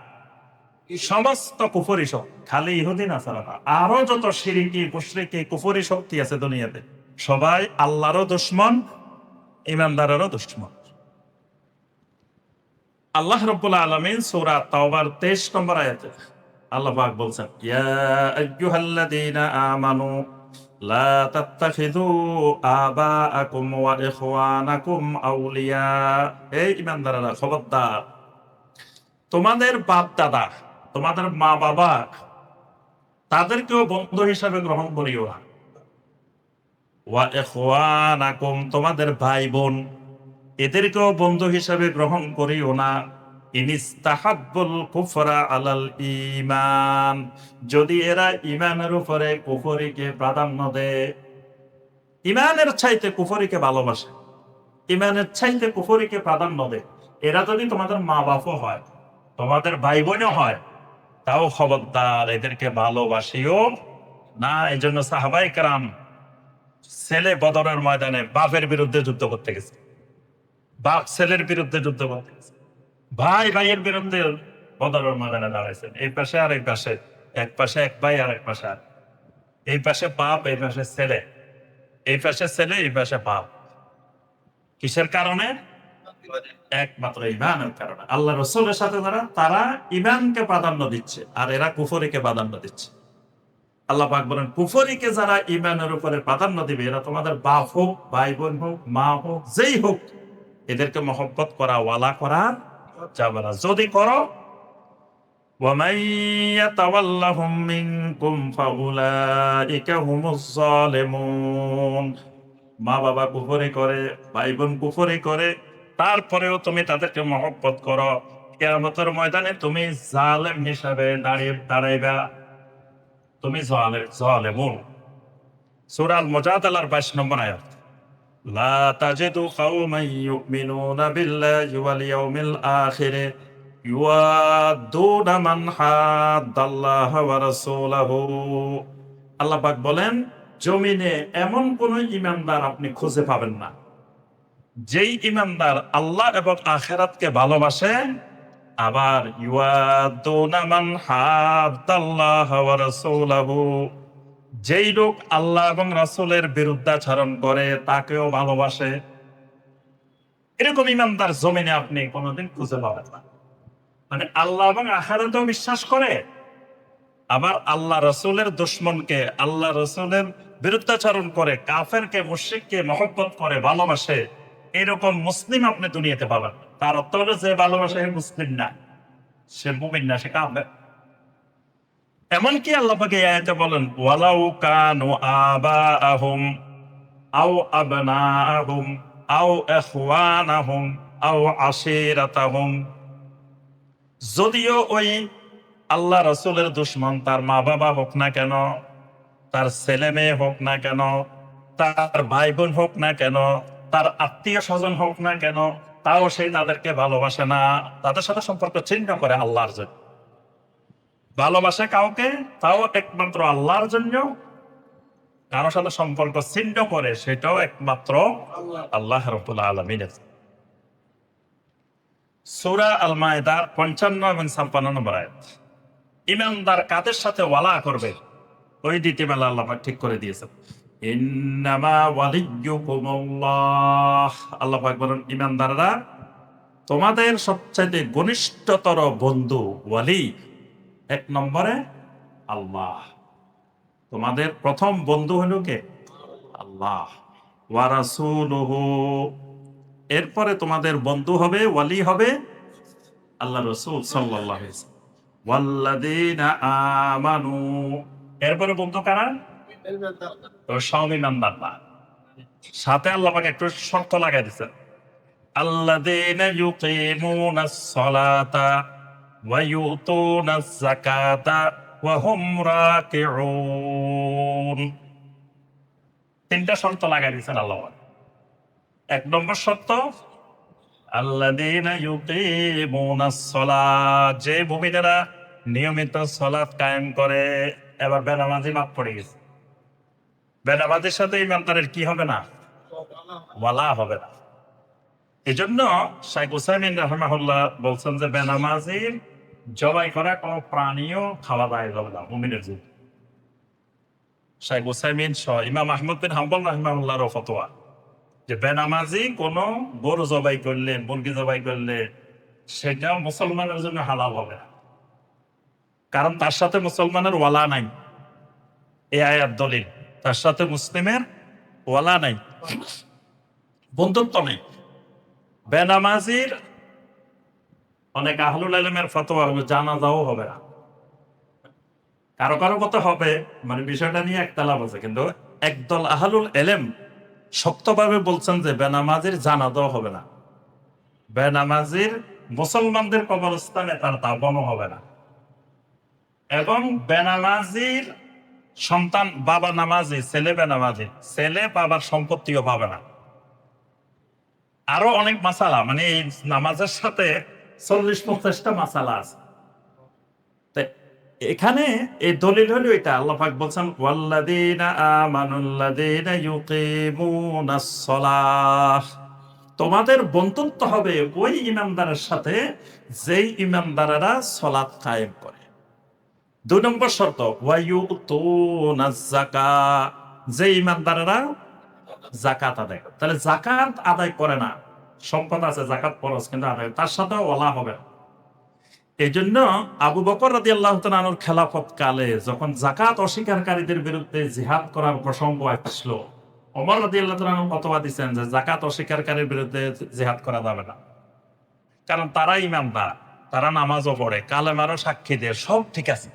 সমস্ত কুফরি শক্তি, খালি ইহুদি নাসারা না, আরো যত শিরকি মুশরিকি কুফরি শক্তি আছে দুনিয়াতে, সবাই আল্লাহরও দুশমন, ঈমানদারেরও দুশমন। আল্লাহ রাব্বুল আলামিন সূরা তাওবার 23 নম্বর আয়াতে আল্লাহ পাক বলছেন, ইয়া আইয়ুহাল্লাযীনা আমানু লা তাত্তাখিযু আবাআকুম ওয়া ইখওয়ানাকুম আউলিয়া। এই ঈমানদাররা, খবরদার, তোমাদের বাপ দাদা, তোমাদের মা বাবা, তাদেরকেও বন্ধু হিসাবে গ্রহণ করিও না। ওয়া ইখওয়ানাকুম, তোমাদের ভাই বোন, এদেরকেও বন্ধু হিসাবে গ্রহণ করিও না। ইনিস্তাহাব্বুল কুফরা আলাল ঈমান, যদি এরা ঈমানের উপরে কুফরিকে প্রাধান্য দেয়, ঈমানের চাইতে কুফরিকে ভালোবাসে, ঈমানের চাইতে কুফরিকে প্রাধান্য দেয়, এরা যদি তোমাদের মা বাপও হয়, তোমাদের ভাই বোনও হয়, তাও খবরদার এদেরকে ভালোবাসিও না। এই জন্য সাহাবায়ে কেরাম ছেলে বদরের ময়দানে বাপের বিরুদ্ধে যুদ্ধ করতে গেছে, বাপ ছেলের বিরুদ্ধে যুদ্ধ করতে গেছে, ভাই ভাইয়ের বিরুদ্ধে বদরের ময়দানে দাঁড়াইছেন। এই পাশে আর এই পাশে, এক পাশে এক ভাই আর এক পাশে আর, এই পাশে বাপ, এই পাশে ছেলে, এই পাশে ছেলে, এই পাশে বাপ। কিসের কারণে? একমাত্র ঈমানের কারণে। আল্লাহ রাসূলের সাথে তারা ঈমানকে প্রাধান্য দিচ্ছে, আর এরা কুফরিকে প্রাধান্য দিচ্ছে। আল্লাহ পাক বলেন, কুফরিকে যারা ঈমানের উপরে প্রাধান্য দিবে, এরা তোমাদের বাপ হোক, ভাই বোন হোক, মা হোক, যেই হোক, এদেরকে মহব্বত করা, ওয়ালা করা যাবে না। যদি করো, وَمَن يَتَوَلَّهُم مِّنكُمْ فَأُولَٰئِكَ هُمُ الظَّالِمُونَ। মা বাবা কুফরি করে, ভাই বোন কুফরি করে, তারপরেও তুমি তাদেরকে মহব্বত করো, কিয়ামতের ময়দানে তুমি জালেম হিসাবে দাঁড়াইবা, তুমি জালেমুন। সূরা আল মুজাদালার 22 নম্বর আয়াত, লা তাজিদু কওমান ইউমিনুনা বিল্লাহি ওয়াল ইয়াউমিল আখির ইউয়াদুনা মান হাদ্দাল্লাহা ওয়া রাসূলাহু। আল্লাহ পাক বলেন, জমিনে এমন কোন ঈমানদার আপনি খুঁজে পাবেন না যেই ঈমানদার আল্লাহ এবং আখিরাতকে ভালোবাসে, আবার ইউয়াদুনা মান হাদ্দাল্লাহা ওয়া রাসূলাহু, যেই লোক আল্লাহ এবং রাসূলের বিরুদ্ধাচরণ করে তাকেও ভালোবাসে, এরকম ঈমানদার জমিনে আপনি কোনোদিন খুঁজে পাবেন না। মানে আল্লাহ এবং আখিরাতেও বিশ্বাস করে, আবার আল্লাহ রাসূলের দুশমনকে, আল্লাহ রাসূলের বিরুদ্ধাচরণ করে, কাফেরকে, মুশরিককে মহব্বত করে, ভালোবাসে, এরকম মুসলিম আপনি দুনিয়াতে পাবেন। তার অর্থ হলো যে ভালোবাসে সে মুসলিম না, সে মুমিন না, সে কাফের। এমনকি আল্লাহ পাক এই আয়াতে বলেন, ওয়ালাউ কানু আবাআহুম আও আবনাআহুম আও ইখওয়ানাহুম আও আশীরাতাহুম, যদিও ওই আল্লাহ রাসূলের দুশমন তার মা বাবা হোক না কেন, তার ছেলে মেয়ে হোক না কেন, তার ভাই বোন হোক না কেন, তার আত্মীয় স্বজন হোক না কেন, তাও সে তাদেরকে ভালোবাসে না, তাদের সাথে সম্পর্ক ছিন্ন করে আল্লাহর জন্য। ভালোবাসে কাউকে, তাও একমাত্র আল্লাহর জন্য। কারোর সাথে সম্পর্ক ছিন্ন করে, সেটাও একমাত্র আল্লাহ রাব্বুল আলামিনের। সূরা আল মায়েদার ৫৫ এবং ৫৬ নম্বর আয়াত। ইমানদার কাদের সাথে ওয়ালা করবে, ওই নীতিমালা আল্লাহ পাক ঠিক করে দিয়েছেন। ইন্নামা ওয়ালিয়্যুকুমুল্লাহ, আল্লাহ পাক বলেন ইমানদাররা তোমাদের সবচাইতে ঘনিষ্ঠতর বন্ধু, ওয়ালি, এক নম্বরে আল্লাহ। তোমাদের প্রথম বন্ধু হলো কে? আল্লাহ। ওয়া রাসূলুহু, এরপরে তোমাদের বন্ধু হবে, ওয়ালি হবে আল্লাহ রাসূল সাল্লাল্লাহু আলাইহি ওয়াসাল্লাম। ওয়াল্লাযীনা আমানু, এরপরে বন্ধু কারা? তো সব ইমানদাররা। সাথে আল্লাহ পাক একটু শর্ত লাগাই দিয়েছেন, আল্লাযীনা ইউকিমুনাস সালাতা ওয়া ইউতুনাজ যাকাতা ওয়া হুম রাকিউন। তিনটা শর্ত লাগাই দিয়েছেন আল্লাহ পাক। এক নম্বর শর্ত, আল্লাযীনা ইউকিমুনাস সালাত, যে মুমিনেরা নিয়মিত সালাত কায়েম করে। এবার বেনামাজি বাদ পড়ে গেছে। বেনামাজির সাথে ইমানদারের কি হবে না? ওয়ালা হবে না। এজন্য শাইখ উসাইমিন রাহিমাহুল্লাহ বলছেন যে বেনামাজির জবাই করা কোনো প্রাণীও খাওয়া দাওয়া যাবে না মুমিনের জন্য। শাইখ উসাইমিন সহ ইমাম আহমদ বিন হাম্বল রাহিমাহুল্লাহর ফতোয়া যে বেনামাজি কোনো গরু জবাই করলে, মুরগি জবাই করলে সেটা মুসলমানের জন্য হালাল হবে না, কারণ তার সাথে মুসলমানের ওয়ালা নাই। এই আয়াত দলিল, তার সাথে মুসলিমের ওয়ালা নাই, বন্ধুত্ব নেই। বেনামাজির অনেক আহলুল ইলমের ফতোয়া হলো জানাজাও হবে না। কারো কারো কথা হবে, মানে বিষয়টা নিয়ে একতলাপ আছে, কিন্তু একদল আহলুল ইলম শক্তভাবে বলছেন যে বেনামাজির জানাজাও হবে না, বেনামাজির মুসলমানদের কবরস্থানে তার দাফনও হবে না, এবং বেনামাজির সন্তান বাবা নামাজি, ছেলে বেনামাজি, ছেলে বাবার সম্পত্তিও পাবে না। আরো অনেক মাসালা, মানে এই নামাজের সাথে ৪০-৫০টা মাসালা আছে। এখানে এই দলিল হলো এটা, আল্লাহ পাক বলছেন ওয়াল্লাযীনা আমানুল্লাযীনা ইউকিমুনাস সালাহ, তোমাদের বন্ধুত্ব হবে ওই ইমানদারের সাথে যেই ইমানদারেরা সালাত কায়েম করে। ২ নম্বর শর্ত ওয়া ইউতুনাজ যাকাত, যে ইমানদারেরা যাকাত আদায় করে। তাহলে যাকাত আদায় করে না, সম্পদ আছে যাকাত ফরজ, কিন্তু আদায়, তার সাথে ওয়ালা হবে না। এই জন্য আবু বকর রাদিয়াল্লাহু তাআলা আনহুর খেলাফত কালে যখন যাকাত অস্বীকারীদের বিরুদ্ধে জিহাদ করার প্রসঙ্গ আসলো, ওমর রাদিয়াল্লাহু তাআলা আনহু ফতোয়া দিয়েছেন যে যাকাত অস্বীকারীর বিরুদ্ধে জিহাদ করা যাবে না, কারণ তারা ইমানদার, তারা নামাজও পড়ে, কালেমারও সাক্ষী দেয়, সব ঠিক আছে,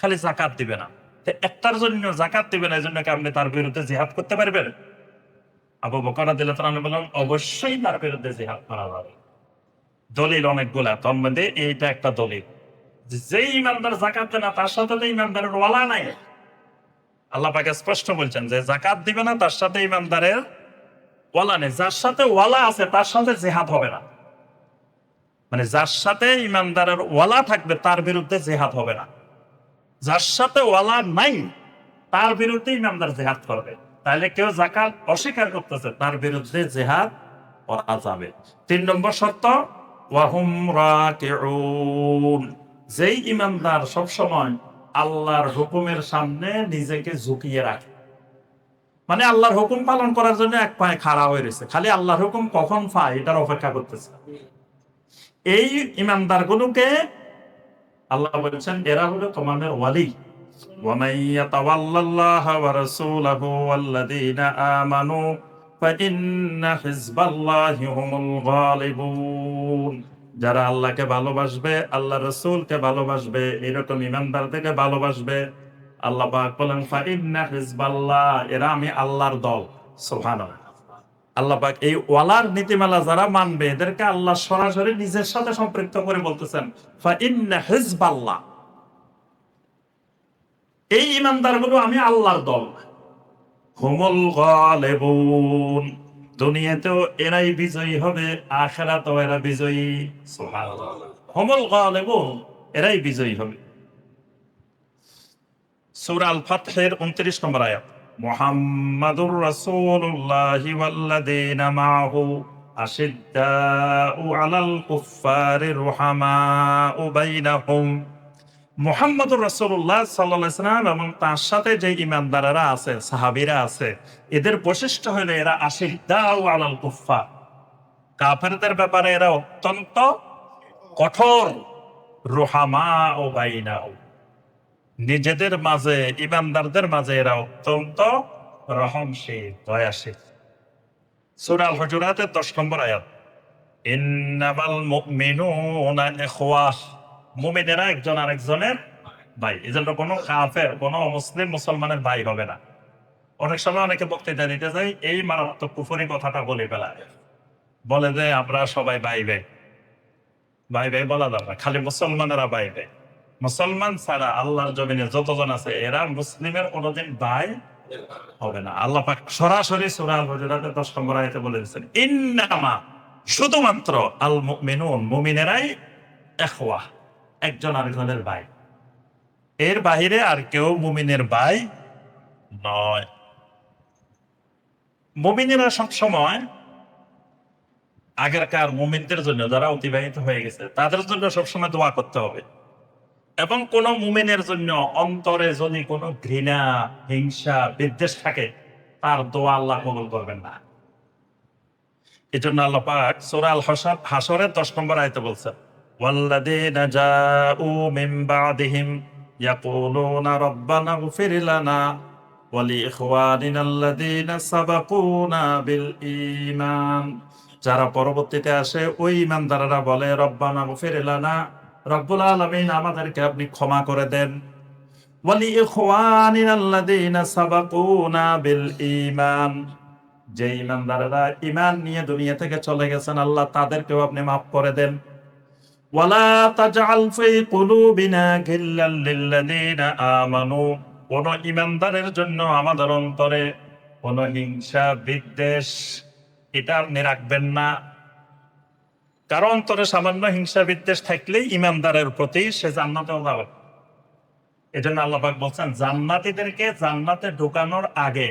খালি যাকাত দিবে না। তো একটার জন্য যাকাত দিবে না, এই জন্য কি আপনি তার বিরুদ্ধে জিহাদ করতে পারবেন? আবু বকর রাদিয়াল্লাহু তাআলা আনহু বললেন অবশ্যই তার বিরুদ্ধে জিহাদ করা যাবে। দলিল অনেকগুলা, তার মধ্যে এইটা একটা দলিল, যে ইমানদার যাকাত দেয় না তার সাথে তো ইমানদারের ওয়ালা নাই। আল্লাহ পাক স্পষ্ট বলছেন যে যাকাত দিবে না তার সাথে ইমানদারের ওয়ালা নেই। যার সাথে ওয়ালা আছে তার সাথে জিহাদ হবে না, মানে যার সাথে ইমানদারের ওয়ালা থাকবে তার বিরুদ্ধে জিহাদ হবে না। যার সাথে ওয়ালা নাই তার বিরুদ্ধে ইমানদার জিহাদ করবে। তাহলে কেউ যাকাত অস্বীকার করতেছে, তার বিরুদ্ধে জিহাদ করা যাবে। ৩ নম্বর শর্ত ওয়া হুম রাকিউন, যেই ইমানদার সবসময় আল্লাহর হুকুমের সামনে নিজেকে ঝুঁকিয়ে রাখে, মানে আল্লাহর হুকুম পালন করার জন্য এক পায়ে খাড়া হয়ে রয়েছে, খালি আল্লাহর হুকুম কখন পায় এটার অপেক্ষা করতেছে। এই ইমানদার গুলোকে আল্লাহ বলছেন এরা হলো তোমাদের ওয়ালি। ওয়া মান ইয়াতাওয়াল্লাল্লাহা ওয়া রাসূলাহু ওয়াল্লাযীনা আমানু ফাইন্না হিজবাল্লাহি হুমুল গালিবুন, যারা আল্লাহকে ভালোবাসবে, আল্লাহ রাসূলকে ভালোবাসবে, এরকম ইমানদারদেরকে ভালোবাসবে, আল্লাহ পাক বলেন ফাইন্না হিজবাল্লাহ, এরা আমি আল্লাহর দল। সুবহানাল্লাহ। আল্লাহ পাক এই ওয়ালার নীতিমালা যারা মানবে এদেরকে আল্লাহ সরাসরি নিজের সাথে সম্পৃক্ত করে বলতেছেন ফাইন্না হিজবাল্লাহ, এই ইমানদারগুলো আমি আল্লাহর দল। হুমুল গালিবুন, দুনিয়াতেও এরাই বিজয়ী হবে, আখিরাতেও এরা বিজয়ী। সুবহানাল্লাহ। হুমুল গালিবুন, এরাই বিজয়ী হবে। সূরা আল ফাতহের 29 নম্বর আয়াত, মুহাম্মাদুর রাসূলুল্লাহি ওয়াল্লাযীনা মাআহু আশিদ্দাউ আলাল কুফফারি রুহামাউ বাইনাহুম। মুহাম্মাদুর রাসূলুল্লাহ সাল্লাল্লাহু আলাইহি ওয়াসাল্লাম এবং তার সাথে যে ঈমানদারেরা আছে, সাহাবীরা আছে, এদের বৈশিষ্ট্য হলো এরা আশিদ্দাউ আলাল কুফফার, কাফেরদের ব্যাপারে এরা অত্যন্ত কঠোর। রুহামাউ বাইনাহুম, নিজেদের মাঝে, ঈমানদারদের মাঝে এরা অত্যন্ত রহমশীল, দয়াশীল। সূরা আল হুজুরাতের 10 নম্বর আয়াত, ইন্নামাল মুমিনুনা ইখওয়াহ, মুমিনেরা একজন আরেকজনের ভাই। এজন্য কোনো কাফের, কোনো মুসলিম মুসলমানের ভাই হবে না। অনেক সময় অনেকে বক্তৃতা দিতে যায়, এই মারাত্মক কুফরি কথাটা বলে ফেলায়, বলে যে আমরা সবাই ভাই ভাই। ভাই ভাই বলা যাবে না, খালি মুসলমানেরা ভাই ভাই। মুসলমান ছাড়া আল্লাহর জমিনে যতজন আছে এরা মুসলিমের কোনোদিন ভাই হবে না। আল্লাহ পাক সরাসরি সূরা আল হুজুরাতের 10 নম্বর আয়াতে বলে দিয়েছেন, ইন্নামা, শুধুমাত্র আল মুমিনুন, মুমিনেরাই ইখওয়া, একজন আরেকজনের ভাই। এর বাহিরে আর কেউ মুমিনের ভাই নয়। মুমিনেরা সবসময় আগেরকার মুমিনদের জন্য, যারা অতিবাহিত হয়ে গেছে, তাদের জন্য সবসময় দোয়া করতে হবে। এবং কোন মুমিনের জন্য অন্তরে যদি কোনো ঘৃণা, হিংসা, বিদ্বেষ থাকে, তার দোয়া আল্লাহ কবুল করবেন না। এই জন্য আল্লাহ পাক সূরা আল হাশরের 10 নম্বর আয়াতে বলছেন, ওয়াল্লাযীনা জাউ মিন বাদিহিম ইয়াকুলুনা রব্বানা ইগফির লানা ওয়া লিইখওয়ানিনাল্লাযীনা সাবাকুনা বিল ঈমান। যারা পরবর্তীতে আসে, ওই ঈমানদাররা বলে, রব্বানা ইগফির লানা, রব্বুল আলামিন আমাদেরকে আপনি ক্ষমা করে দেন। ওয়া লিইখওয়ানিনাল্লাযীনা সাবাকুনা বিল ঈমান, যে ঈমানদাররা ঈমান নিয়ে দুনিয়া থেকে চলে গেছেন, আল্লাহ তাদেরকেও আপনি মাফ করে দেন। ওয়ালা তাজআল ফি কুলুবিনা গিল্লাল লিল্লাযীনা আমানু, কোন ঈমানদারের জন্য আমাদের অন্তরে কোন হিংসা, বিদ্বেষ এটা আপনি রাখবেন না। কারণ অন্তরে সামান্য হিংসা, বিদ্বেষ থাকলেই ঈমানদারের প্রতি সে জান্নাতেও যাবে। এজন্য আল্লাহ পাক বলছেন, জান্নাতীদেরকে জান্নাতে ঢোকানোর আগে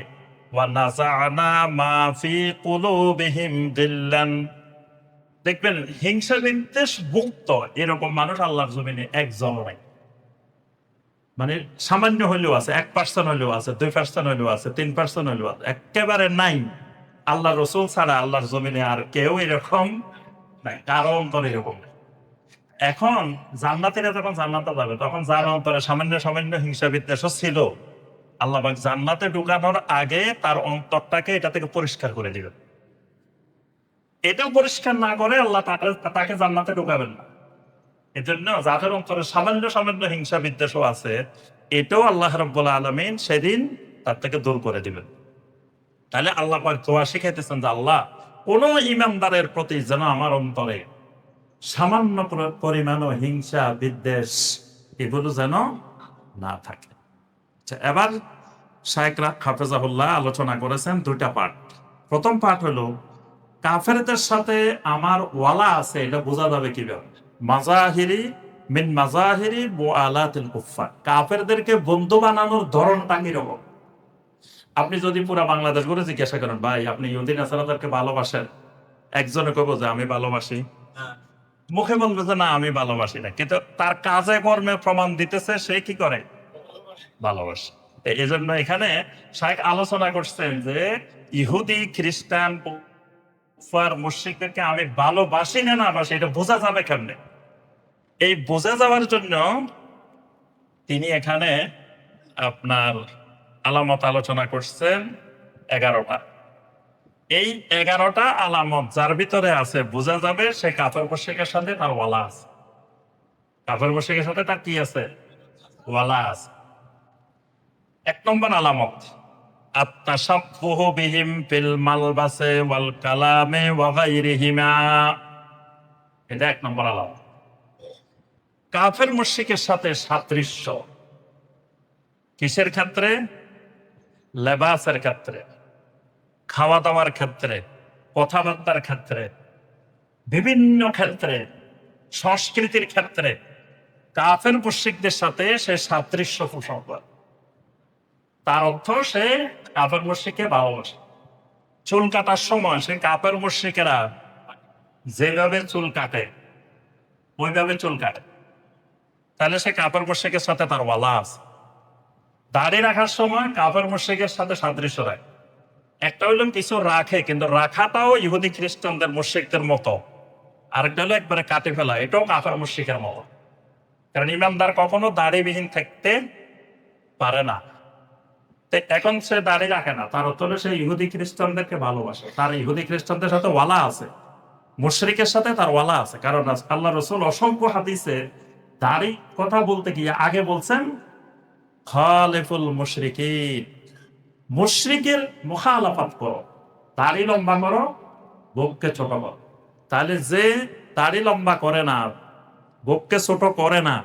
ওয়া নাযা'না মা ফি কুলুবিহিম গিল্লান, দেখবেন হিংসা, বিদ্বেষ মুক্ত এরকম মানুষ আল্লাহর জমিনে একজনও নাই। মানে সামান্য হলেও আছে, 1% হলেও আছে, 2% হলেও আছে, 3% হলেও আছে, একেবারে নাই। আল্লাহ রসুল ছাড়া আল্লাহর জমিনে আর কেউ এরকম নাই, কারো অন্তরে এরকম নাই। এখন জান্নাতীরা যখন জান্নাতে যাবে, তখন যার অন্তরে সামান্য সামান্য হিংসা, বিদ্বেষ ছিল, আল্লাহ পাক জান্নাতে ঢুকানোর আগে তার অন্তরটাকে এটা থেকে পরিষ্কার করে দিবেন। এটাও পরিষ্কার না করে আল্লাহ তাকে জান্নাতে ঢুকাবেন না। এজন্য যাদের অন্তরে সামান্য সামান্য হিংসা, বিদ্বেষও আছে, এটাও আল্লাহ রাব্বুল আলামিন সেদিন তার থেকে দূর করে দিবেন। তাহলে আল্লাহ পাক দোয়া শিখাইতেছেন যে, আল্লাহ কোন ঈমানদারের প্রতি যেন আমার অন্তরে সামান্য পরিমাণও হিংসা, বিদ্বেষ এগুলো যেন না থাকে। এবার শায়েখ হাফেজাহুল্লাহ আলোচনা করেছেন 2টা পার্ট। প্রথম পার্ট হলো, কাফেরদের সাথে আমার ওয়ালা আছে, এটা বোঝা যাবে কিভাবে? মাজাহিরি মিন মাজাহিরি মুআলাতিল কুফফার, কাফেরদেরকে বন্ধু বানানোর ধরনটা কিরকম? আপনি যদি পুরা বাংলাদেশ ঘুরে জিজ্ঞাসা করেন, ভাই আপনি ইহুদি নাসারাদেরকে ভালোবাসেন? একজনে কইব যে আমি ভালোবাসি, মুখে বলবে যে না আমি ভালোবাসি না, কিন্তু তার কাজে কর্মে প্রমাণ দিতেছে সে কি করে, ভালোবাসে। এই জন্য এখানে শায়েখ আলোচনা করছেন যে ইহুদি, খ্রিস্টান, মুশরিকদেরকে আমি ভালোবাসি না বাসি, এটা বোঝা যাবে কেমনে? এই বোঝা যাওয়ার জন্য তিনি এখানে আপনার আলামত আলোচনা করছেন 11টা। এই 11টা আলামত যার ভিতরে আছে, বোঝা যাবে সে কাফের মুশরিকের সাথে তার ওয়ালা আছে। কাফের মুশরিকের সাথে তার কি আছে? ওয়ালা আছে। 1 নম্বর আলামত, আত-তাশাব্বুহু বিহিম ফিল মালবাসে ওয়াল কালামে ওয়া গায়রিহিমা। এটা 1 নম্বর আলামত। কাফের মুশরিকের সাথে সাদৃশ্য কিসের ক্ষেত্রে? লেবাসের ক্ষেত্রে, খাওয়া দাওয়ার ক্ষেত্রে, কথাবার্তার ক্ষেত্রে, বিভিন্ন ক্ষেত্রে, সংস্কৃতির ক্ষেত্রে কাফের মুশরিকদের সাথে সে সাদৃশ্য পোষণ করে। তার অর্থ সে কাফের মুশরিককে ভালোবাসে। চুল কাটার সময় সে কাফের মুশরিকেরা যেভাবে চুল কাটে ওইভাবে চুল কাটে, তাহলে সে কাফের মুশরিকের সাথে তার ওয়ালা আছে। দাড়ি রাখার সময় কাফের মুশরিকের সাথে সাদৃশ্য রাখে। একটা হইলো কিছু রাখে, কিন্তু রাখাটাও ইহুদি খ্রিস্টানদের মুশরিকদের মতো। আরেকটা হলো একবারে কাটে ফেলা, এটাও কাফের মুশরিকের মতো। কারণ ইমানদার কখনো দাড়িবিহীন থাকতে পারে না। তো এখন সে দাড়ি রাখে না, তার অর্থ হলো সে ইহুদি খ্রিস্টানদেরকে ভালোবাসে, তার ইহুদি খ্রিস্টানদের সাথে ওয়ালা আছে, মুশরিকের সাথে তার ওয়ালা আছে। কারণ আল্লাহ রসুল অসংখ্য হাদিসে দাড়ি কথা বলতে গিয়ে আগে বলছেন খালিফুল মুশরিকিন, মুশরিকের মুখালাফাত করো, দাড়ি লম্বা করো, বুককে ছোট করো। তাহলে যে দাড়ি লম্বা করে না, বুককে ছোট করে না,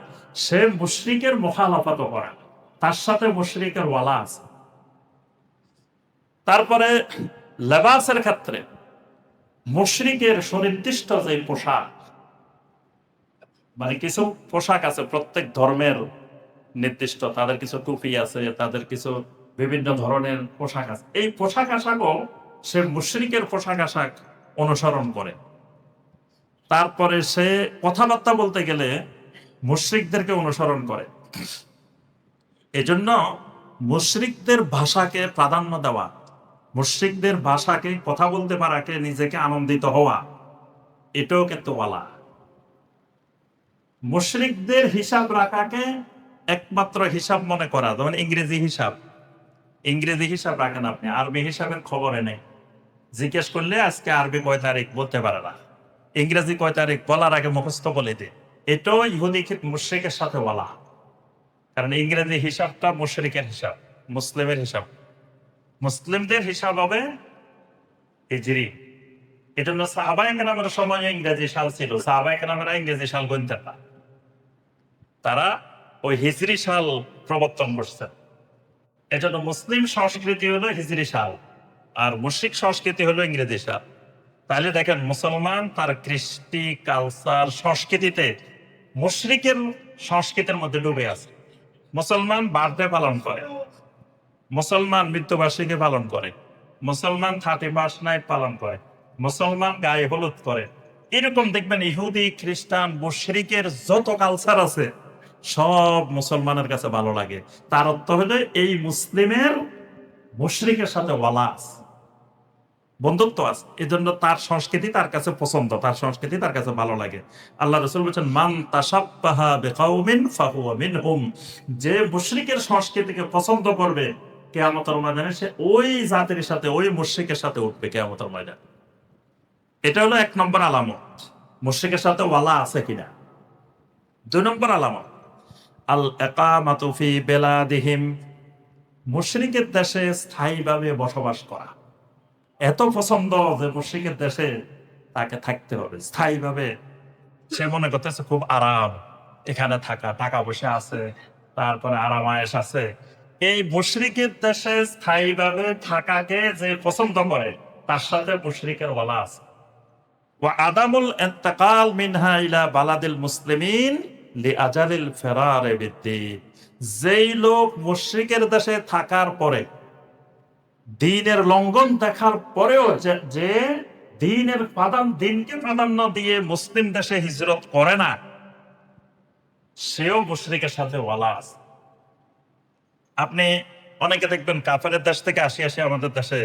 সে মুশরিকের মুখালাফাত করে না, তার সাথে মুশরিকের ওয়ালা আছে। তারপরে লেবাসের ক্ষেত্রে মুশরিকের সুনির্দিষ্ট যে পোশাক, মানে কিছু পোশাক আছে প্রত্যেক ধর্মের নির্দিষ্ট, তাদের কিছু টুপি আছে, তাদের কিছু বিভিন্ন ধরনের পোশাক আছে। এই পোশাক আশাকও সে মুশরিকের পোশাক আশাক অনুসরণ করে। তারপরে সে কথাবার্তা বলতে গেলে মুশরিকদেরকে অনুসরণ করে। এজন্য মুশরিকদের ভাষাকে প্রাধান্য দেওয়া, মুশরিকদের ভাষাকে কথা বলতে পারাকে নিজেকে আনন্দিত হওয়া, এটাও কিন্তু ওয়ালা। মুশরিকদের হিসাব রাখাকে একমাত্র হিসাব মনে করা, যেমন ইংরেজি হিসাব, ইংরেজি হিসাব রাখেন আপনি, আরবি হিসাবের খবরে নেই। জিজ্ঞেস করলে আজকে আরবি কয় তারিখ বলতে পারে না, ইংরেজি কয় তারিখ বলার আগে মুখস্থ বলে দে। এটাও ইহুদি মুশরিকের সাথে ওয়ালা। কারণ ইংরেজি হিসাবটা মুশরিকের হিসাব, মুসলিমের হিসাব। মুসলিমদের হিসাব হবে হিজরি। এজন্য সাহাবায়ে কেরামের সময় ইংরেজি সাল ছিল, সাহাবায়ে কেরামেরা ইংরেজি সাল গুনতেন না, তারা ওই হিজরি সাল প্রবর্তন করছেন। এজন্য মুসলিম সংস্কৃতি হলো হিজরি সাল, আর মুশরিক সংস্কৃতি হলো ইংরেজি সাল। তাহলে দেখেন, মুসলমান তার কৃষ্টি, কালচার, সংস্কৃতিতে মুশরিকের সংস্কৃতির মধ্যে ডুবে আছে। মুসলমান বার্থডে পালন করে, মুসলমান মৃত্যুবার্ষিকী পালন করে, মুসলমান 31st নাইট পালন করে, মুসলমান গায়ে হলুদ করে। এরকম দেখবেন ইহুদি, খ্রিস্টান, মুশরিকের যত কালচার আছে সব মুসলমানের কাছে ভালো লাগে। তার অর্থ হলো এই মুসলিমের মুশরিকের সাথে ওয়ালা আছে, বন্ধুত্ব আছে। এজন্য তার সংস্কৃতি তার কাছে পছন্দ, তার সংস্কৃতি তার কাছে ভালো লাগে। আল্লাহ রাসূল বলেছেন, মান তাশাব্বাহা বিকাউমিন ফাহুয়া মিনহুম, যে মুশরিকের সংস্কৃতিকে পছন্দ করবে কিয়ামতের ময়দানে সে ওই জাতির সাথে, ওই মুশরিকের সাথে উঠবে কিয়ামতের ময়দানে। এটা হলো 1 নম্বর আলামত মুশরিকের সাথে ওয়ালা আছে কিনা। 2 নম্বর আলামত আল ইকামাতু ফি বিলাদিহিম, মুশরিকের দেশে স্থায়ীভাবে বসবাস করা। এত পছন্দ যে মুশরিকের দেশে তাকে থাকতে হবে স্থায়ীভাবে। সে মনে করতেছে খুব আরাম এখানে থাকা, টাকা পয়সা আছে, তারপরে আরামায়েশ আছে। এই মুশরিকের দেশে স্থায়ীভাবে থাকাকে যে পছন্দ করে, তার সাথে মুশরিকের ওয়ালা আছে। ওয়া আদামুল ইন্তিকাল মিনহা ইলা বালাদিল মুসলিমিন লিআজালিল ফিরার বিদ্দীন, যেই লোক মুশরিকের দেশে থাকার পরে, দ্বীনের লঙ্ঘন দেখার পরেও যে দিনকে প্রাধান্য দিয়ে মুসলিম দেশে হিজরত করে না, সেও মুশরিকের সাথে ওয়ালা আছে। আপনি অনেকে দেখবেন কাফেরের দেশ থেকে আসি আমাদের দেশে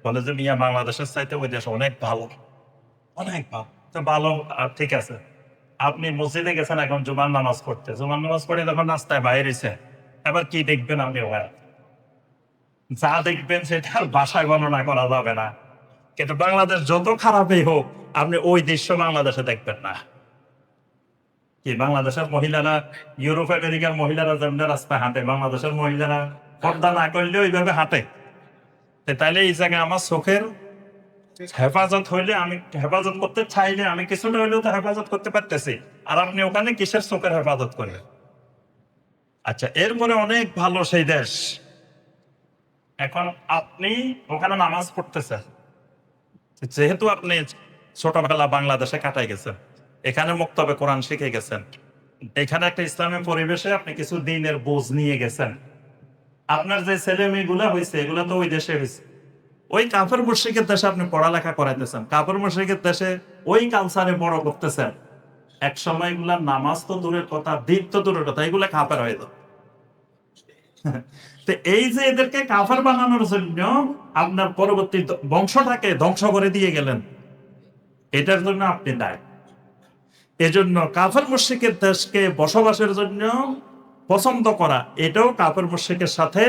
বলে যে মিয়া বাংলাদেশের চাইতে ওই দেশ অনেক ভালো, অনেক ভালো। তো ভালো, আর ঠিক আছে, আপনি মসজিদে গেছেন এখন জুমার নামাজ পড়তে, জুমার নামাজ পড়ে যখন রাস্তায় বাইরেছে, এবার কি দেখবেন আপনি? ওখানে যা দেখবেন সেটা ভাষায় বর্ণনা করা যাবে না। কিন্তু বাংলাদেশ যত খারাপই হোক, আপনি ওই দৃশ্য বাংলাদেশে দেখবেন না। কি বাংলাদেশের মহিলারা, ইউরোপ আমেরিকার মহিলারা যেমন রাস্তায় হাঁটে, বাংলাদেশের মহিলারা পর্দা না করলে ওইভাবে হাঁটে। তাইলে এই জায়গায় আমার চোখের হেফাজত হইলে, আমি হেফাজত করতে চাইলে আমি কিছুটা হইলেও তো হেফাজত করতে পারতেছি, আর আপনি ওখানে কিসের চোখের হেফাজত করবেন? আচ্ছা, এরপরে অনেক ভালো সেই দেশ, এখন আপনি ওখানে নামাজ পড়তেছেন, যেহেতু আপনি ছোটবেলা বাংলাদেশে কাটাই গেছেন, এখানে মুক্তবে কোরআন শিখে গেছেন, এখানে একটা ইসলামের পরিবেশে আপনি কিছু দিনের বোঝ নিয়ে গেছেন। আপনার যে ছেলে মেয়েগুলা হয়েছে এগুলা তো ওই দেশে হয়েছে, ওই কাফের মুশরিকের দেশে আপনি পড়ালেখা করাইতেছেন, কাফের মুশরিকের দেশে ওই কালচারে বড় করতেছেন। এক সময় এগুলা নামাজ তো দূরের কথা, দিন তো দূরের কথা, এগুলা কাফের হয়ে যাবে। তো এই যে এদেরকে কাফের বানানোর জন্য আপনার পরবর্তী বংশটাকে ধ্বংস করে দিয়ে গেলেন, এটার জন্য আপনি দায়। এজন্য কাফের মুশরিকের দেশকে বসবাসের জন্য পছন্দ করা, এটাও কাফের মুশরিকের সাথে